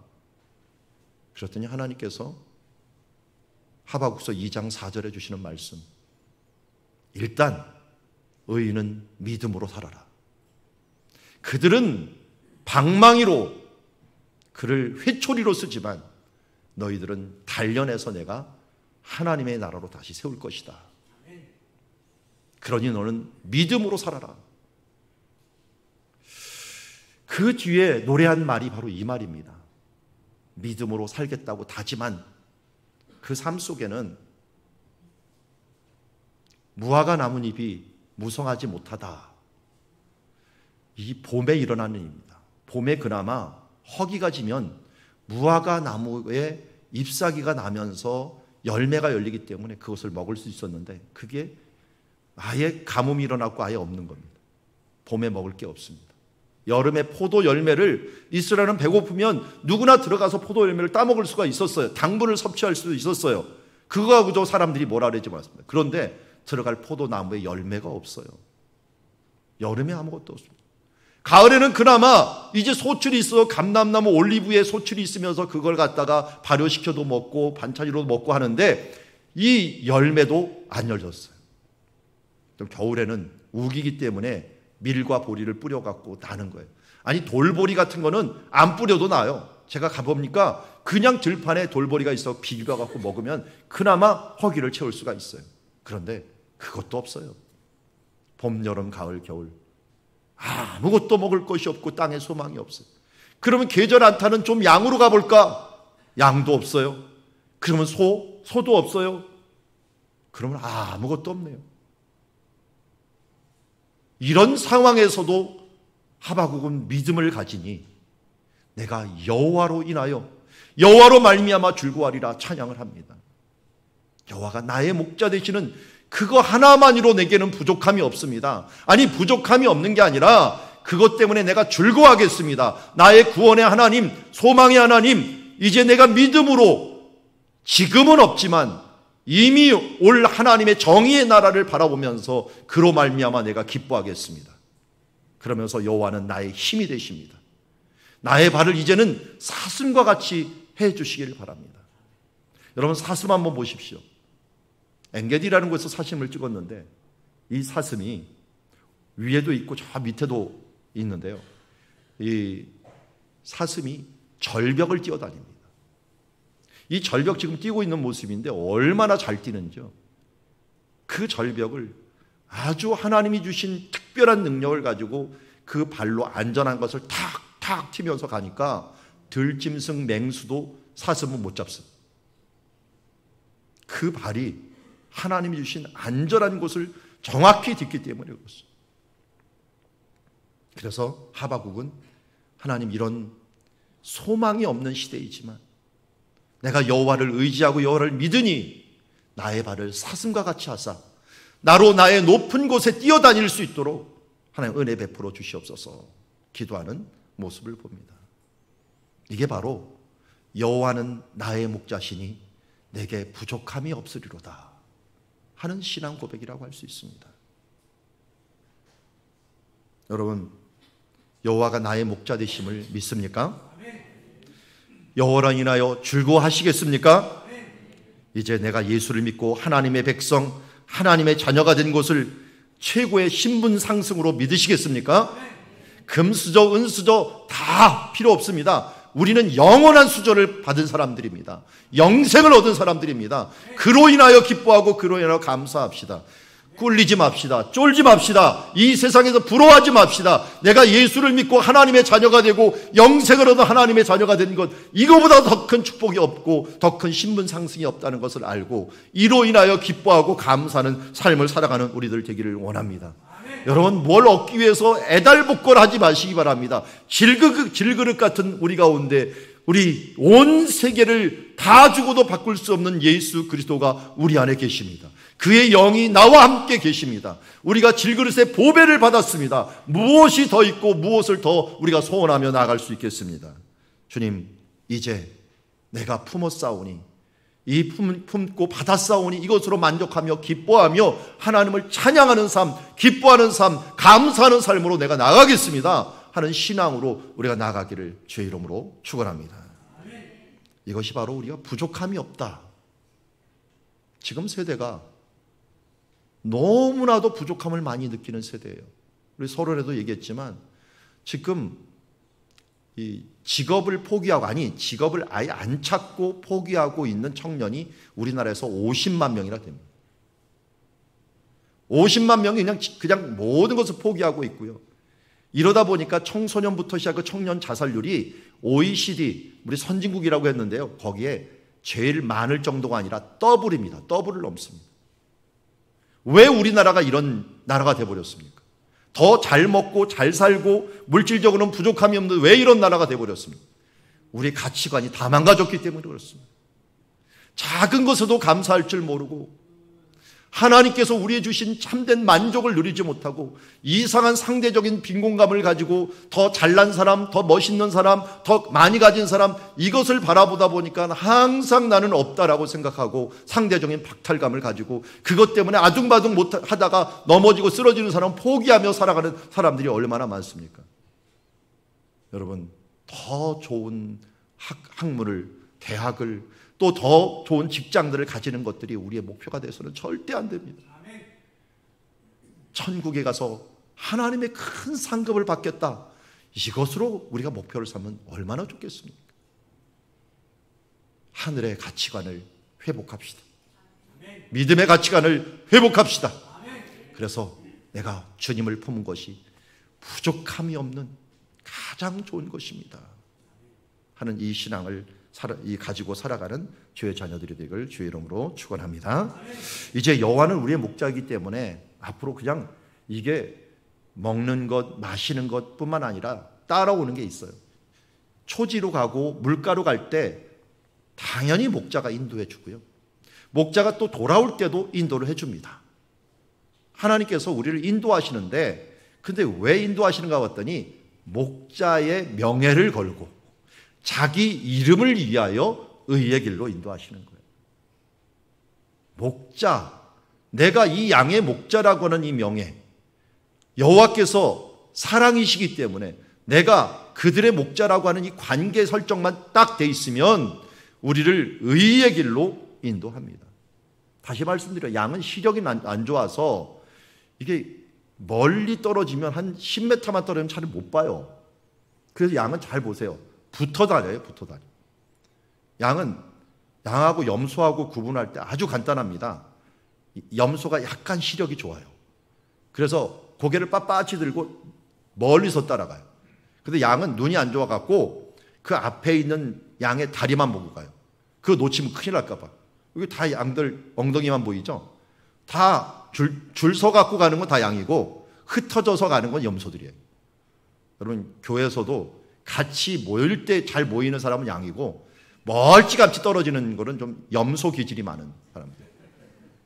그랬더니 하나님께서 하박국서 2장 4절에 주시는 말씀, 일단 의인은 믿음으로 살아라. 그들은 방망이로 그를 회초리로 쓰지만 너희들은 단련해서 내가 하나님의 나라로 다시 세울 것이다. 그러니 너는 믿음으로 살아라. 그 뒤에 노래한 말이 바로 이 말입니다. 믿음으로 살겠다고 다짐한 그 삶 속에는 무화과 나뭇잎이 무성하지 못하다. 이 봄에 일어나는 일입니다. 봄에 그나마 허기가 지면 무화과 나무에 잎사귀가 나면서 열매가 열리기 때문에 그것을 먹을 수 있었는데 그게 아예 가뭄이 일어났고 아예 없는 겁니다. 봄에 먹을 게 없습니다. 여름에 포도 열매를 이스라엘은 배고프면 누구나 들어가서 포도 열매를 따먹을 수가 있었어요. 당분을 섭취할 수도 있었어요. 그거 가지고 사람들이 뭐라 그러지 않았습니다. 그런데 들어갈 포도나무에 열매가 없어요. 여름에 아무것도 없습니다. 가을에는 그나마 이제 소출이 있어 감람나무 올리브에 소출이 있으면서 그걸 갖다가 발효시켜도 먹고 반찬으로도 먹고 하는데 이 열매도 안 열렸어요. 겨울에는 우기기 때문에 밀과 보리를 뿌려갖고 나는 거예요. 아니 돌보리 같은 거는 안 뿌려도 나요. 제가 가보니까 그냥 들판에 돌보리가 있어 비벼갖고 먹으면 그나마 허기를 채울 수가 있어요. 그런데 그것도 없어요. 봄, 여름, 가을, 겨울 아무것도 먹을 것이 없고 땅에 소망이 없어요. 그러면 계절 안타는 좀 양으로 가볼까? 양도 없어요. 그러면 소도 없어요. 그러면 아무것도 없네요. 이런 상황에서도 하박국은 믿음을 가지니 내가 여호와로 인하여 여호와로 말미암아 즐거워하리라 찬양을 합니다. 여호와가 나의 목자 되시는 그거 하나만으로 내게는 부족함이 없습니다. 아니 부족함이 없는 게 아니라 그것 때문에 내가 즐거워하겠습니다. 나의 구원의 하나님, 소망의 하나님, 이제 내가 믿음으로 지금은 없지만 이미 올 하나님의 정의의 나라를 바라보면서 그로 말미암아 내가 기뻐하겠습니다. 그러면서 여호와는 나의 힘이 되십니다. 나의 발을 이제는 사슴과 같이 해주시길 바랍니다. 여러분 사슴 한번 보십시오. 엔게디라는 곳에서 사슴을 찍었는데 이 사슴이 위에도 있고 저 밑에도 있는데요. 이 사슴이 절벽을 뛰어다닙니다. 이 절벽 지금 뛰고 있는 모습인데 얼마나 잘 뛰는지요. 그 절벽을 아주 하나님이 주신 특별한 능력을 가지고 그 발로 안전한 것을 탁탁 튀면서 가니까 들짐승 맹수도 사슴은 못 잡습니다. 그 발이 하나님이 주신 안전한 곳을 정확히 딛기 때문에 그렇습니다. 그래서 하박국은 하나님 이런 소망이 없는 시대이지만 내가 여호와를 의지하고 여호와를 믿으니 나의 발을 사슴과 같이 하사 나로 나의 높은 곳에 뛰어다닐 수 있도록 하나님 은혜 베풀어 주시옵소서 기도하는 모습을 봅니다. 이게 바로 여호와는 나의 목자시니 내게 부족함이 없으리로다 하는 신앙 고백이라고 할 수 있습니다. 여러분 여호와가 나의 목자 되심을 믿습니까? 여호와로 인하여 즐거워하시겠습니까? 이제 내가 예수를 믿고 하나님의 백성, 하나님의 자녀가 된 것을 최고의 신분 상승으로 믿으시겠습니까? 금수저, 은수저 다 필요 없습니다. 우리는 영원한 수저를 받은 사람들입니다. 영생을 얻은 사람들입니다. 그로 인하여 기뻐하고 그로 인하여 감사합시다. 꿀리지 맙시다. 쫄지 맙시다. 이 세상에서 부러워하지 맙시다. 내가 예수를 믿고 하나님의 자녀가 되고 영생을 얻은 하나님의 자녀가 된 것, 이거보다 더 큰 축복이 없고 더 큰 신분 상승이 없다는 것을 알고 이로 인하여 기뻐하고 감사하는 삶을 살아가는 우리들 되기를 원합니다. 여러분, 뭘 얻기 위해서 애달복걸하지 마시기 바랍니다. 질그릇 같은 우리 가운데 우리 온 세계를 다 주고도 바꿀 수 없는 예수 그리스도가 우리 안에 계십니다. 그의 영이 나와 함께 계십니다. 우리가 질그릇의 보배를 받았습니다. 무엇이 더 있고 무엇을 더 우리가 소원하며 나아갈 수 있겠습니다. 주님, 이제 내가 품었사오니, 이 품고 받았사오니 이것으로 만족하며 기뻐하며 하나님을 찬양하는 삶, 기뻐하는 삶, 감사하는 삶으로 내가 나가겠습니다 하는 신앙으로 우리가 나가기를 주의 이름으로 축원합니다. 이것이 바로 우리가 부족함이 없다. 지금 세대가 너무나도 부족함을 많이 느끼는 세대예요. 우리 서론에도 얘기했지만 지금 이 직업을 포기하고, 직업을 아예 안 찾고 포기하고 있는 청년이 우리나라에서 50만 명이나 됩니다. 50만 명이 그냥 모든 것을 포기하고 있고요. 이러다 보니까 청소년부터 시작해 청년 자살률이 OECD, 우리 선진국이라고 했는데요, 거기에 제일 많을 정도가 아니라 더블입니다. 더블을 넘습니다. 왜 우리나라가 이런 나라가 돼버렸습니까? 더 잘 먹고 잘 살고 물질적으로는 부족함이 없는데 왜 이런 나라가 돼버렸습니까? 우리 가치관이 다 망가졌기 때문에 그렇습니다. 작은 것에도 감사할 줄 모르고, 하나님께서 우리에 주신 참된 만족을 누리지 못하고 이상한 상대적인 빈곤감을 가지고 더 잘난 사람, 더 멋있는 사람, 더 많이 가진 사람, 이것을 바라보다 보니까 항상 나는 없다라고 생각하고 상대적인 박탈감을 가지고 그것 때문에 아둥바둥 못하다가 넘어지고 쓰러지는 사람, 포기하며 살아가는 사람들이 얼마나 많습니까? 여러분, 더 좋은 학문을, 대학을, 또 더 좋은 직장들을 가지는 것들이 우리의 목표가 돼서는 절대 안 됩니다. 천국에 가서 하나님의 큰 상급을 받겠다, 이것으로 우리가 목표를 삼으면 얼마나 좋겠습니까? 하늘의 가치관을 회복합시다. 믿음의 가치관을 회복합시다. 그래서 내가 주님을 품은 것이 부족함이 없는 가장 좋은 것입니다 하는 이 신앙을 가지고 살아가는 주의 자녀들이 되길 주의 이름으로 축원합니다. 이제 여호와는 우리의 목자이기 때문에 앞으로 그냥 이게 먹는 것, 마시는 것뿐만 아니라 따라오는 게 있어요. 초지로 가고 물가로 갈 때 당연히 목자가 인도해 주고요, 목자가 또 돌아올 때도 인도를 해줍니다. 하나님께서 우리를 인도하시는데, 근데 왜 인도하시는가 봤더니 목자의 명예를 걸고 자기 이름을 위하여 의의 길로 인도하시는 거예요. 목자, 내가 이 양의 목자라고 하는 이 명예, 여호와께서 사랑이시기 때문에 내가 그들의 목자라고 하는 이 관계 설정만 딱 돼 있으면 우리를 의의 길로 인도합니다. 다시 말씀드려요, 양은 시력이 안 좋아서 이게 멀리 떨어지면 한 10m만 떨어지면 잘 못 봐요. 그래서 양은 잘 보세요. 붙어 다녀요. 양하고 염소하고 구분할 때 아주 간단합니다. 염소가 약간 시력이 좋아요. 그래서 고개를 빳빳이 들고 멀리서 따라가요. 근데 양은 눈이 안 좋아갖고 그 앞에 있는 양의 다리만 보고 가요. 그거 놓치면 큰일 날까봐. 여기 다 양들 엉덩이만 보이죠? 다 줄 서 갖고 가는 건 다 양이고 흩어져서 가는 건 염소들이에요. 여러분, 교회에서도 같이 모일 때 잘 모이는 사람은 양이고 멀찌감치 떨어지는 거는 좀 염소 기질이 많은 사람들.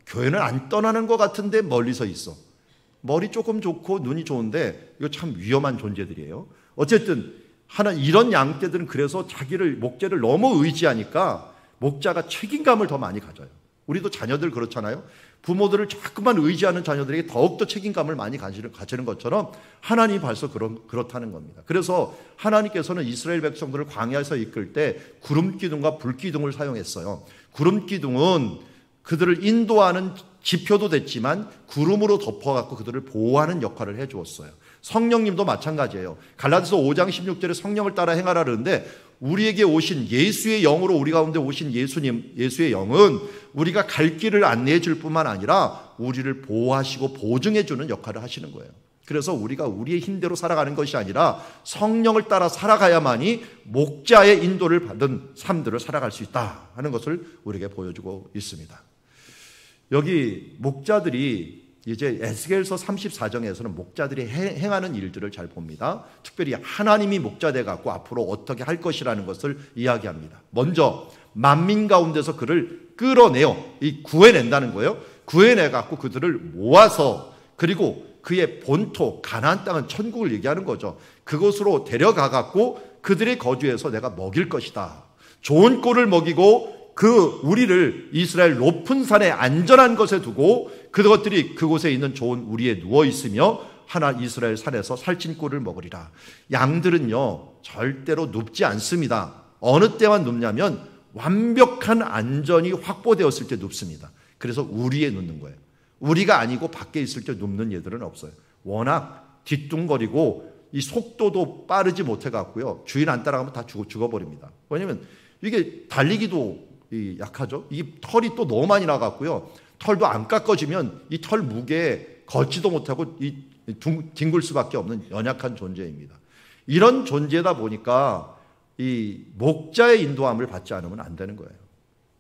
교회는 안 떠나는 것 같은데 멀리서 있어. 머리 조금 좋고 눈이 좋은데 이거 참 위험한 존재들이에요. 어쨌든 이런 양떼들은 그래서 목자를 너무 의지하니까 목자가 책임감을 더 많이 가져요. 우리도 자녀들 그렇잖아요. 부모들을 자꾸만 의지하는 자녀들에게 더욱더 책임감을 많이 가지는 것처럼 하나님이 벌써 그렇다는 겁니다. 그래서 하나님께서는 이스라엘 백성들을 광야에서 이끌 때 구름기둥과 불기둥을 사용했어요. 구름기둥은 그들을 인도하는 지표도 됐지만 구름으로 덮어갖고 그들을 보호하는 역할을 해주었어요. 성령님도 마찬가지예요. 갈라디아서 5장 16절에 성령을 따라 행하라 그러는데 우리에게 오신 예수의 영으로 우리 가운데 오신 예수의 영은 우리가 갈 길을 안내해 줄 뿐만 아니라 우리를 보호하시고 보증해 주는 역할을 하시는 거예요. 그래서 우리가 우리의 힘대로 살아가는 것이 아니라 성령을 따라 살아가야만이 목자의 인도를 받은 삶들을 살아갈 수 있다 하는 것을 우리에게 보여주고 있습니다. 여기 목자들이 이제 에스겔서 34장에서는 목자들이 행하는 일들을 잘 봅니다. 특별히 하나님이 목자 돼 갖고 앞으로 어떻게 할 것이라는 것을 이야기합니다. 먼저 만민 가운데서 그를 끌어내요. 구해낸다는 거예요. 구해내 갖고 그들을 모아서, 그리고 그의 본토 가나안 땅은 천국을 얘기하는 거죠. 그곳으로 데려가 갖고 그들의 거주에서 내가 먹일 것이다. 좋은 꼴을 먹이고 우리를 이스라엘 높은 산에 안전한 것에 두고 그것들이 그곳에 있는 좋은 우리에 누워 있으며 하나 이스라엘 산에서 살찐 꼴을 먹으리라. 양들은요 절대로 눕지 않습니다. 어느 때만 눕냐면 완벽한 안전이 확보되었을 때 눕습니다. 그래서 우리에 눕는 거예요. 우리가 아니고 밖에 있을 때 눕는 얘들은 없어요. 워낙 뒤뚱거리고 이 속도도 빠르지 못해 갖고요 주인 안 따라가면 다 죽어버립니다. 왜냐하면 이게 달리기도 약하죠. 이 털이 또 너무 많이 나갔고요. 털도 안 깎아지면 이 털 무게에 걷지도 못하고 뒹굴 수밖에 없는 연약한 존재입니다. 이런 존재다 보니까 이 목자의 인도함을 받지 않으면 안 되는 거예요.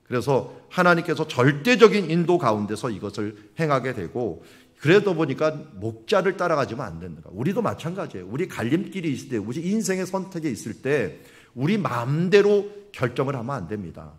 그래서 하나님께서 절대적인 인도 가운데서 이것을 행하게 되고, 그러다 보니까 목자를 따라가지면 안 된다. 우리도 마찬가지예요. 우리 갈림길이 있을 때, 우리 인생의 선택에 있을 때 우리 마음대로 결정을 하면 안 됩니다.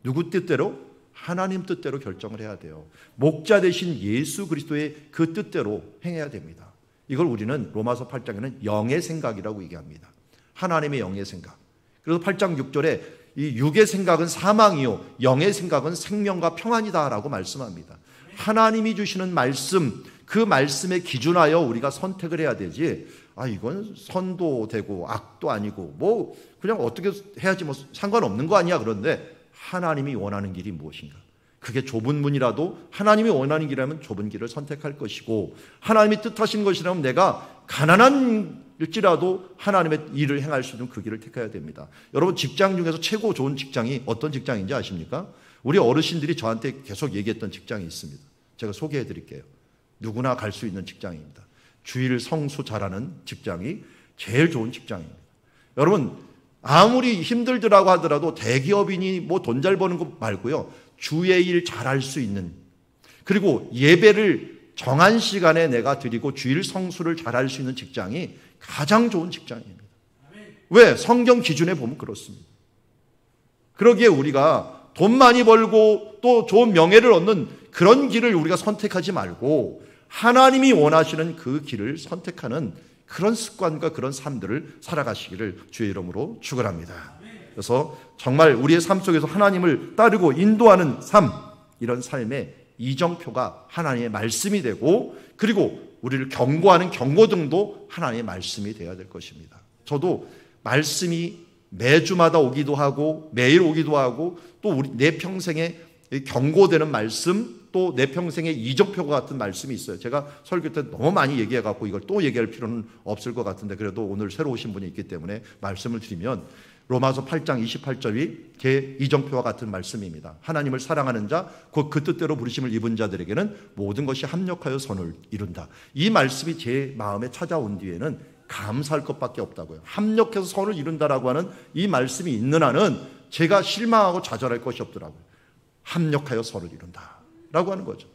누구 뜻대로? 하나님 뜻대로 결정을 해야 돼요. 목자 되신 예수 그리스도의 그 뜻대로 행해야 됩니다. 이걸 우리는 로마서 8장에는 영의 생각이라고 얘기합니다. 하나님의 영의 생각. 그래서 8장 6절에 이 육의 생각은 사망이요 영의 생각은 생명과 평안이다라고 말씀합니다. 하나님이 주시는 말씀, 그 말씀에 기준하여 우리가 선택을 해야 되지, 이건 선도 되고 악도 아니고 뭐 그냥 어떻게 해야지 뭐 상관없는 거 아니야. 그런데 하나님이 원하는 길이 무엇인가? 그게 좁은 문이라도 하나님이 원하는 길이라면 좁은 길을 선택할 것이고, 하나님이 뜻하신 것이라면 내가 가난한일지라도 하나님의 일을 행할 수 있는 그 길을 택해야 됩니다. 여러분, 직장 중에서 최고 좋은 직장이 어떤 직장인지 아십니까? 우리 어르신들이 저한테 계속 얘기했던 직장이 있습니다. 제가 소개해 드릴게요. 누구나 갈 수 있는 직장입니다. 주일 성수 잘하는 직장이 제일 좋은 직장입니다. 여러분, 아무리 힘들더라고 하더라도 대기업이니 뭐 돈 잘 버는 거 말고요, 주의 일 잘할 수 있는, 그리고 예배를 정한 시간에 내가 드리고 주일 성수를 잘할 수 있는 직장이 가장 좋은 직장입니다. 왜? 성경 기준에 보면 그렇습니다. 그러기에 우리가 돈 많이 벌고 또 좋은 명예를 얻는 그런 길을 우리가 선택하지 말고 하나님이 원하시는 그 길을 선택하는 그런 습관과 그런 삶들을 살아가시기를 주의 이름으로 축원합니다. 그래서 정말 우리의 삶 속에서 하나님을 따르고 인도하는 삶, 이런 삶의 이정표가 하나님의 말씀이 되고, 그리고 우리를 경고하는 경고등도 하나님의 말씀이 되어야 될 것입니다. 저도 말씀이 매주마다 오기도 하고 매일 오기도 하고, 또 내 평생에 경고되는 말씀, 또 내 평생에 이정표가 같은 말씀이 있어요. 제가 설교 때 너무 많이 얘기해갖고 이걸 또 얘기할 필요는 없을 것 같은데, 그래도 오늘 새로 오신 분이 있기 때문에 말씀을 드리면, 로마서 8장 28절이 제 이정표와 같은 말씀입니다. 하나님을 사랑하는 자, 곧 그 뜻대로 부르심을 입은 자들에게는 모든 것이 합력하여 선을 이룬다. 이 말씀이 제 마음에 찾아온 뒤에는 감사할 것밖에 없다고요. 합력해서 선을 이룬다라고 하는 이 말씀이 있는 한은 제가 실망하고 좌절할 것이 없더라고요. 합력하여 선을 이룬다 라고 하는 거죠.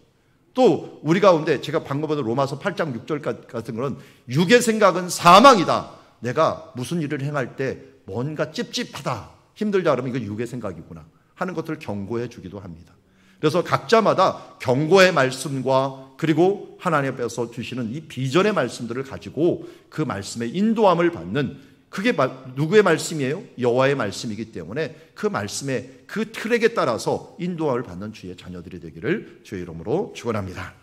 또 우리 가운데 제가 방금 본 로마서 8장 6절 같은 거는 육의 생각은 사망이다. 내가 무슨 일을 행할 때 뭔가 찝찝하다, 힘들다 그러면 이거 육의 생각이구나 하는 것들을 경고해 주기도 합니다. 그래서 각자마다 경고의 말씀과 그리고 하나님께서 주시는 이 비전의 말씀들을 가지고 그 말씀의 인도함을 받는, 그게 누구의 말씀이에요? 여호와의 말씀이기 때문에 그 말씀의 그 틀에게 따라서 인도함을 받는 주의 자녀들이 되기를 주의 이름으로 축원합니다.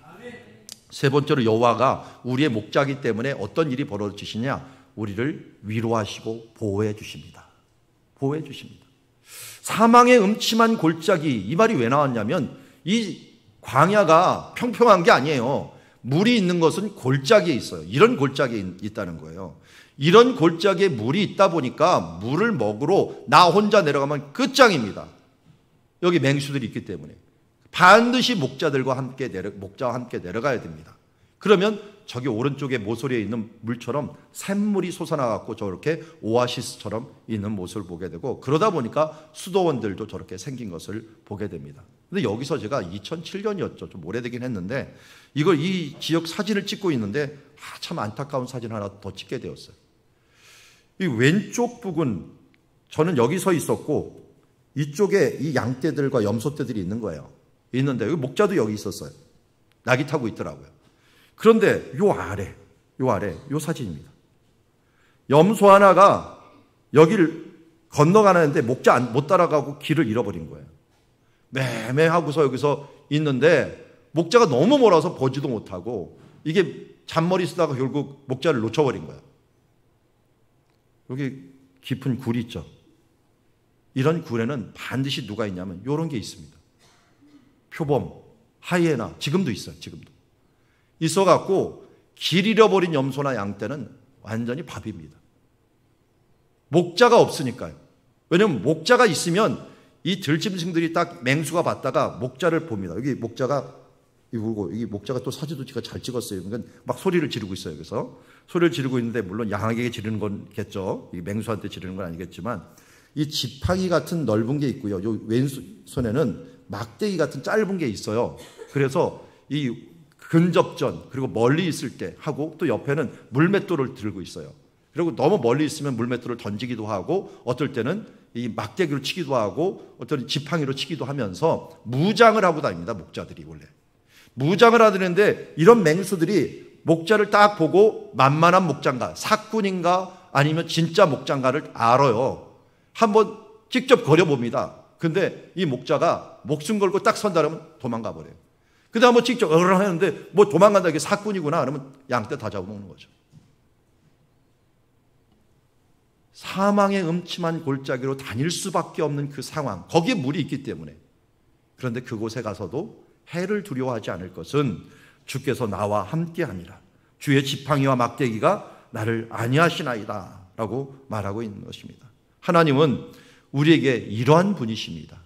세 번째로, 여호와가 우리의 목자이기 때문에 어떤 일이 벌어지시냐? 우리를 위로하시고 보호해 주십니다. 보호해 주십니다. 사망의 음침한 골짜기, 이 말이 왜 나왔냐면 이 광야가 평평한 게 아니에요. 물이 있는 것은 골짜기에 있어요. 이런 골짜기에 있다는 거예요. 이런 골짜기에 물이 있다 보니까 물을 먹으러 나 혼자 내려가면 끝장입니다. 여기 맹수들이 있기 때문에 반드시 목자와 함께 내려가야 됩니다. 그러면 저기 오른쪽에 모서리에 있는 물처럼 샘물이 솟아나갖고 저렇게 오아시스처럼 있는 모습을 보게 되고, 그러다 보니까 수도원들도 저렇게 생긴 것을 보게 됩니다. 근데 여기서 제가 2007년이었죠. 좀 오래되긴 했는데 이걸 이 지역 사진을 찍고 있는데 참 안타까운 사진 하나 더 찍게 되었어요. 이 왼쪽 부분 저는 여기 서 있었고 이쪽에 이 양떼들과 염소떼들이 있는 거예요. 있는데 여기 목자도 여기 있었어요. 낙이 타고 있더라고요. 그런데 요 아래 요 사진입니다. 염소 하나가 여기를 건너가는데 목자 못 따라가고 길을 잃어버린 거예요. 매매하고서 여기서 있는데 목자가 너무 멀어서 보지도 못하고 이게 잔머리 쓰다가 결국 목자를 놓쳐버린 거예요. 여기 깊은 굴이 있죠. 이런 굴에는 반드시 누가 있냐면 이런 게 있습니다. 표범, 하이에나, 지금도 있어요. 지금도 있어갖고 길 잃어버린 염소나 양떼는 완전히 밥입니다. 목자가 없으니까요. 왜냐하면 목자가 있으면 이 들짐승들이 딱 맹수가 봤다가 목자를 봅니다. 여기 목자가 울고, 이 목자가 또 사진도 제가 잘 찍었어요. 그러니까 막 소리를 지르고 있어요. 그래서 소리를 지르고 있는데 물론 양에게 지르는 건겠죠. 이 맹수한테 지르는 건 아니겠지만 이 지팡이 같은 넓은 게 있고요. 요 왼손에는 막대기 같은 짧은 게 있어요. 그래서 이 근접전 그리고 멀리 있을 때 하고 또 옆에는 물맷돌을 들고 있어요. 그리고 너무 멀리 있으면 물맷돌을 던지기도 하고 어떨 때는 이 막대기로 치기도 하고 어떤 지팡이로 치기도 하면서 무장을 하고 다닙니다. 목자들이 원래. 무장을 하는데 이런 맹수들이 목자를 딱 보고 만만한 목자인가 사꾼인가 아니면 진짜 목자인가를 알아요. 한번 직접 거려봅니다. 근데 이 목자가 목숨 걸고 딱 선다 그러면 도망가 버려요. 그 다음 뭐 직접 하는데 뭐 도망간다 이게 사꾼이구나 그러면 양떼 다 잡아먹는 거죠. 사망의 음침한 골짜기로 다닐 수밖에 없는 그 상황, 거기에 물이 있기 때문에. 그런데 그곳에 가서도 해를 두려워하지 않을 것은 주께서 나와 함께함이라. 주의 지팡이와 막대기가 나를 안위하시나이다 라고 말하고 있는 것입니다. 하나님은 우리에게 이러한 분이십니다.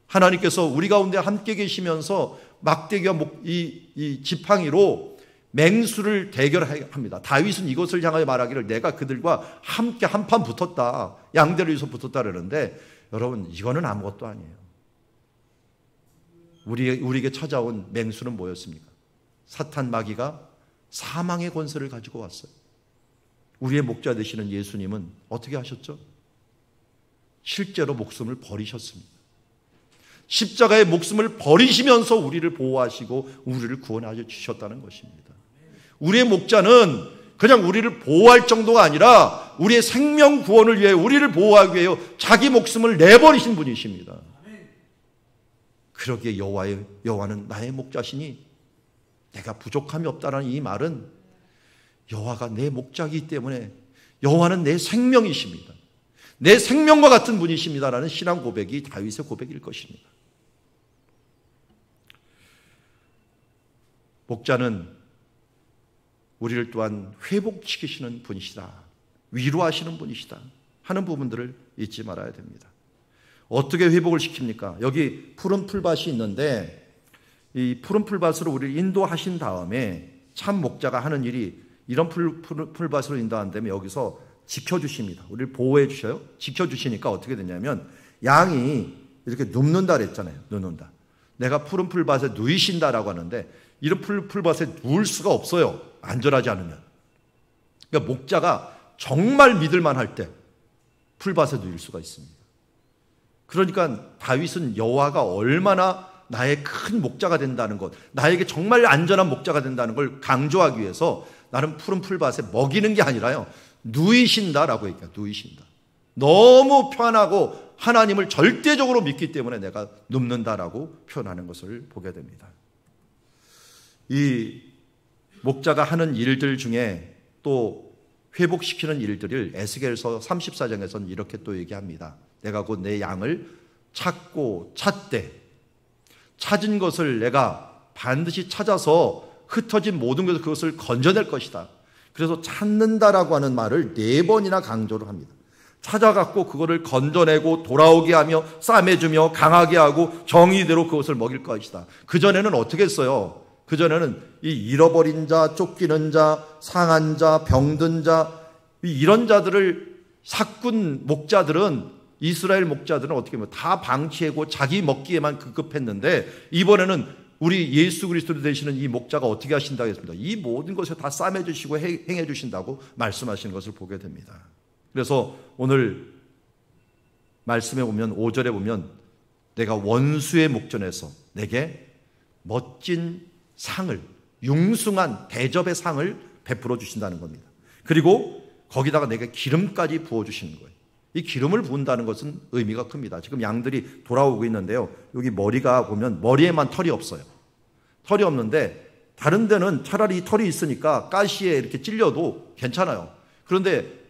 하나님께서 우리 가운데 함께 계시면서 막대기와 이 지팡이로 맹수를 대결합니다. 다윗은 이것을 향하여 말하기를 내가 그들과 함께 한판 붙었다. 양대를 위해서 붙었다 그러는데 여러분 이거는 아무것도 아니에요. 우리에게 찾아온 맹수는 뭐였습니까? 사탄 마귀가 사망의 권세를 가지고 왔어요. 우리의 목자 되시는 예수님은 어떻게 하셨죠? 실제로 목숨을 버리셨습니다. 십자가의 목숨을 버리시면서 우리를 보호하시고 우리를 구원하여 주셨다는 것입니다. 우리의 목자는 그냥 우리를 보호할 정도가 아니라 우리의 생명 구원을 위해 우리를 보호하기 위해 자기 목숨을 내버리신 분이십니다. 그러기에 여호와는 나의 목자시니 내가 부족함이 없다라는 이 말은 여호와가 내 목자이기 때문에 여호와는 내 생명이십니다. 내 생명과 같은 분이십니다라는 신앙 고백이 다윗의 고백일 것입니다. 목자는 우리를 또한 회복시키시는 분이시다, 위로하시는 분이시다 하는 부분들을 잊지 말아야 됩니다. 어떻게 회복을 시킵니까? 여기 푸른 풀밭이 있는데 이 푸른 풀밭으로 우리를 인도하신 다음에 참 목자가 하는 일이 이런 풀밭으로 인도한 다음에 여기서 지켜주십니다. 우리를 보호해 주셔요. 지켜주시니까 어떻게 되냐면 양이 이렇게 눕는다 그랬잖아요. 눕는다. 내가 푸른 풀밭에 누이신다라고 하는데 이런 풀밭에 누울 수가 없어요. 안전하지 않으면. 그러니까 목자가 정말 믿을만 할 때 풀밭에 누일 수가 있습니다. 그러니까 다윗은 여호와가 얼마나 나의 큰 목자가 된다는 것, 나에게 정말 안전한 목자가 된다는 걸 강조하기 위해서 나는 푸른 풀밭에 먹이는 게 아니라요, 누이신다라고 얘기해요. 누이신다. 너무 편하고 하나님을 절대적으로 믿기 때문에 내가 눕는다라고 표현하는 것을 보게 됩니다. 이 목자가 하는 일들 중에 또 회복시키는 일들을 에스겔서 34장에서는 이렇게 또 얘기합니다. 내가 곧 내 양을 찾고 찾되 찾은 것을 내가 반드시 찾아서 흩어진 모든 것을 그것을 건져낼 것이다. 그래서 찾는다라고 하는 말을 4번이나 강조를 합니다. 찾아갖고 그거를 건져내고 돌아오게 하며 싸매주며 강하게 하고 정의대로 그것을 먹일 것이다. 그전에는 어떻게 했어요? 그전에는 이 잃어버린 자, 쫓기는 자, 상한 자, 병든 자, 이런 자들을 사꾼 목자들은 이스라엘 목자들은 어떻게 보면 다 방치하고 자기 먹기에만 급급했는데 이번에는 우리 예수 그리스도 되시는 이 목자가 어떻게 하신다고 했습니다. 이 모든 것을 다 싸매 주시고 행해 주신다고 말씀하시는 것을 보게 됩니다. 그래서 오늘 말씀에 보면 5절에 보면 내가 원수의 목전에서 내게 멋진 상을, 융숭한 대접의 상을 베풀어 주신다는 겁니다. 그리고 거기다가 내게 기름까지 부어주시는 거예요. 이 기름을 부은다는 것은 의미가 큽니다. 지금 양들이 돌아오고 있는데요. 여기 머리가 보면 머리에만 털이 없어요. 털이 없는데 다른 데는 차라리 털이 있으니까 가시에 이렇게 찔려도 괜찮아요. 그런데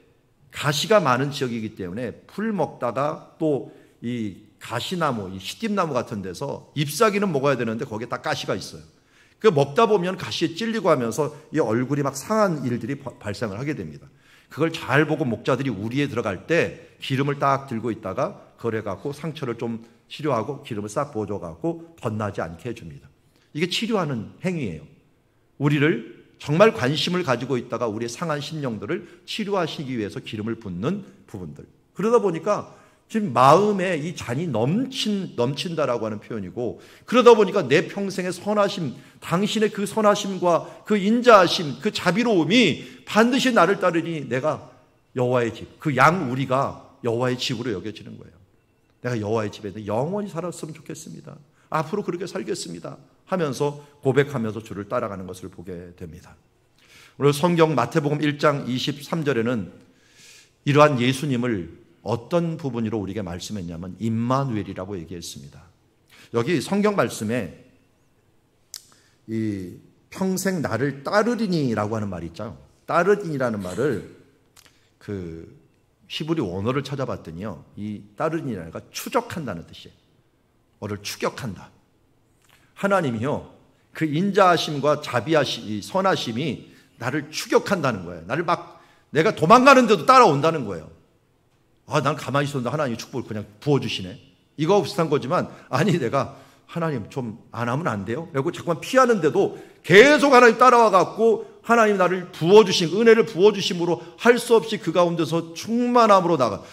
가시가 많은 지역이기 때문에 풀 먹다가 또 이 가시나무, 이 시띠나무 같은 데서 잎사귀는 먹어야 되는데 거기에 다 가시가 있어요. 그 먹다 보면 가시에 찔리고 하면서 이 얼굴이 막 상한 일들이 발생을 하게 됩니다. 그걸 잘 보고 목자들이 우리에 들어갈 때 기름을 딱 들고 있다가 그래갖고 상처를 좀 치료하고 기름을 싹 부어줘갖고 덧나지 않게 해줍니다. 이게 치료하는 행위예요. 우리를 정말 관심을 가지고 있다가 우리의 상한 심령들을 치료하시기 위해서 기름을 붓는 부분들. 그러다 보니까 지금 마음에 이 잔이 넘친다라고 하는 표현이고, 그러다 보니까 내 평생의 선하심, 당신의 그 선하심과 그 인자하심, 그 자비로움이 반드시 나를 따르니 내가 여호와의 집, 그 양 우리가 여호와의 집으로 여겨지는 거예요. 내가 여호와의 집에 영원히 살았으면 좋겠습니다. 앞으로 그렇게 살겠습니다 하면서 고백하면서 주를 따라가는 것을 보게 됩니다. 오늘 성경 마태복음 1장 23절에는 이러한 예수님을 어떤 부분으로 우리에게 말씀했냐면 임마누엘이라고 얘기했습니다. 여기 성경 말씀에 이 평생 나를 따르리니라고 하는 말이 있죠. 따르리니라는 말을 그 히브리 원어를 찾아봤더니요, 이 따르리니라는 게 추적한다는 뜻이에요. 너를 추격한다. 하나님이요, 그 인자하심과 자비하심, 선하심이 나를 추격한다는 거예요. 나를 막 내가 도망가는데도 따라온다는 거예요. 아, 난 가만히 있었는데 하나님이 축복을 그냥 부어주시네. 이거 비슷한 거지만, 아니 내가 하나님 좀 안 하면 안 돼요? 라고 자꾸만 피하는데도 계속 하나님 따라와 갖고 하나님 나를 부어주신, 은혜를 부어주심으로 할 수 없이 그 가운데서 충만함으로 나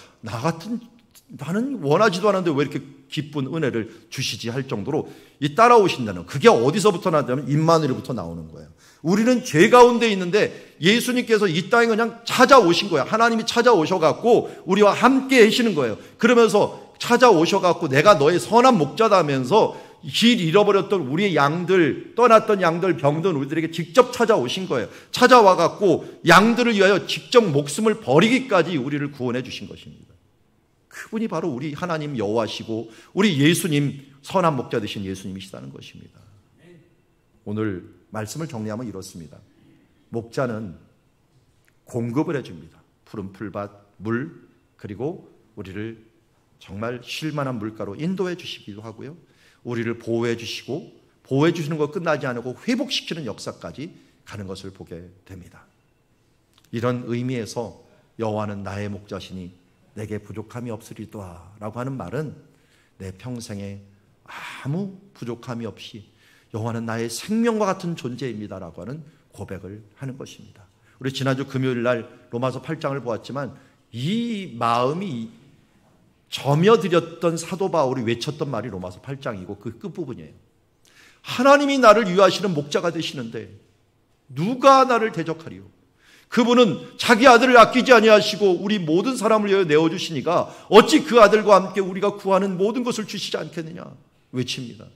같은, 나는 원하지도 않았는데 왜 이렇게 기쁜 은혜를 주시지 할 정도로 이 따라오신다는, 그게 어디서부터 나냐면 임마누엘부터 나오는 거예요. 우리는 죄 가운데 있는데 예수님께서 이 땅에 그냥 찾아오신 거예요. 하나님이 찾아오셔갖고 우리와 함께 하시는 거예요. 그러면서 찾아오셔갖고 내가 너의 선한 목자다 하면서 길 잃어버렸던 우리의 양들, 떠났던 양들, 병든 우리들에게 직접 찾아오신 거예요. 찾아와갖고 양들을 위하여 직접 목숨을 버리기까지 우리를 구원해 주신 것입니다. 그분이 바로 우리 하나님 여호와시고 우리 예수님, 선한 목자 되신 예수님이시다는 것입니다. 오늘 말씀을 정리하면 이렇습니다. 목자는 공급을 해줍니다. 푸른 풀밭, 물, 그리고 우리를 정말 쉴만한 물가로 인도해 주시기도 하고요. 우리를 보호해 주시고, 보호해 주시는 것 끝나지 않고 회복시키는 역사까지 가는 것을 보게 됩니다. 이런 의미에서 여호와는 나의 목자시니 내게 부족함이 없으리다 라고 하는 말은 내 평생에 아무 부족함이 없이 여호와는 나의 생명과 같은 존재입니다 라고 하는 고백을 하는 것입니다. 우리 지난주 금요일 날 로마서 8장을 보았지만 이 마음이 점여드렸던 사도 바울이 외쳤던 말이 로마서 8장이고 그 끝부분이에요. 하나님이 나를 위하시는 목자가 되시는데 누가 나를 대적하리요? 그분은 자기 아들을 아끼지 아니하시고 우리 모든 사람을 위하여 내어주시니까 어찌 그 아들과 함께 우리가 구하는 모든 것을 주시지 않겠느냐 외칩니다.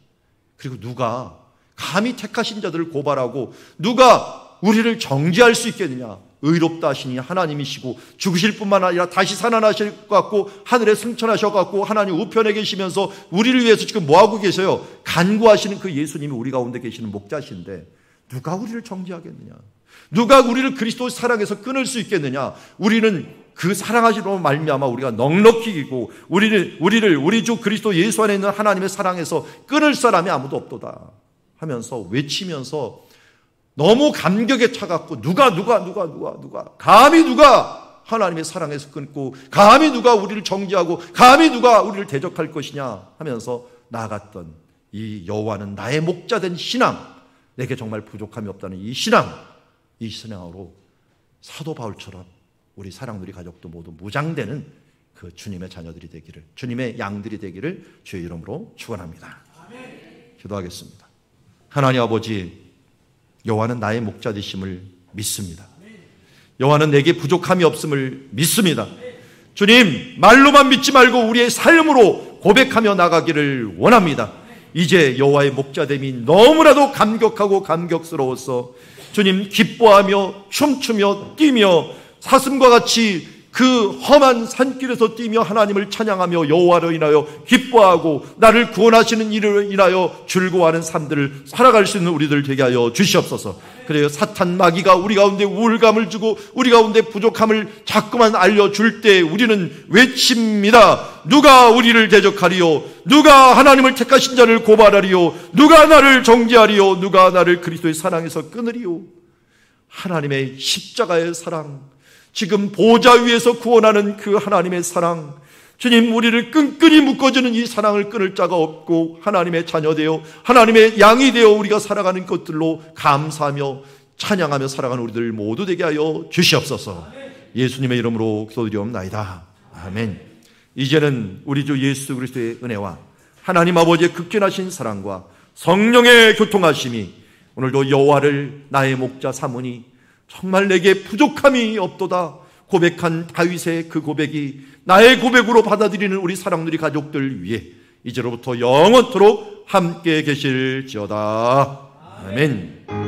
그리고 누가 감히 택하신 자들을 고발하고 누가 우리를 정죄할 수 있겠느냐? 의롭다 하시니 하나님이시고 죽으실 뿐만 아니라 다시 살아나실 것 같고 하늘에 승천하셔 갖고 하나님 우편에 계시면서 우리를 위해서 지금 뭐하고 계세요? 간구하시는 그 예수님이 우리 가운데 계시는 목자신데 누가 우리를 정죄하겠느냐? 누가 우리를 그리스도 사랑에서 끊을 수 있겠느냐? 우리는 그 사랑하시로 말미암아 우리가 넉넉히 이기고 우리 주 그리스도 예수 안에 있는 하나님의 사랑에서 끊을 사람이 아무도 없도다 하면서 외치면서 너무 감격에 차갖고 누가 감히 누가 하나님의 사랑에서 끊고 감히 누가 우리를 정죄하고 감히 누가 우리를 대적할 것이냐 하면서 나아갔던 이 여호와는 나의 목자된 신앙, 내게 정말 부족함이 없다는 이 신앙으로 사도 바울처럼 우리 사랑누리 가족도 모두 무장되는 그 주님의 자녀들이 되기를, 주님의 양들이 되기를 주의 이름으로 축원합니다. 기도하겠습니다. 하나님 아버지, 여호와는 나의 목자 되심을 믿습니다. 여호와는 내게 부족함이 없음을 믿습니다. 주님, 말로만 믿지 말고 우리의 삶으로 고백하며 나가기를 원합니다. 이제 여호와의 목자됨이 너무나도 감격하고 감격스러워서 주님 기뻐하며 춤추며 뛰며 사슴과 같이 그 험한 산길에서 뛰며 하나님을 찬양하며 여호와로 인하여 기뻐하고 나를 구원하시는 일을 인하여 즐거워하는 삶들을 살아갈 수 있는 우리들 되게 하여 주시옵소서. 그래요, 사탄 마귀가 우리 가운데 우울감을 주고 우리 가운데 부족함을 자꾸만 알려줄 때 우리는 외칩니다. 누가 우리를 대적하리요? 누가 하나님을 택하신 자를 고발하리요? 누가 나를 정죄하리요? 누가 나를 그리스도의 사랑에서 끊으리요? 하나님의 십자가의 사랑, 지금 보좌 위에서 구원하는 그 하나님의 사랑, 주님, 우리를 끈끈이 묶어주는 이 사랑을 끊을 자가 없고 하나님의 자녀되어 하나님의 양이 되어 우리가 살아가는 것들로 감사하며 찬양하며 살아가는 우리들 모두 되게 하여 주시옵소서. 예수님의 이름으로 기도드리옵나이다. 아멘. 이제는 우리 주 예수 그리스도의 은혜와 하나님 아버지의 극진하신 사랑과 성령의 교통하심이 오늘도 여호와를 나의 목자 삼으니 정말 내게 부족함이 없도다 고백한 다윗의 그 고백이 나의 고백으로 받아들이는 우리 사랑누리 가족들 위해 이제로부터 영원토록 함께 계실지어다. 아멘.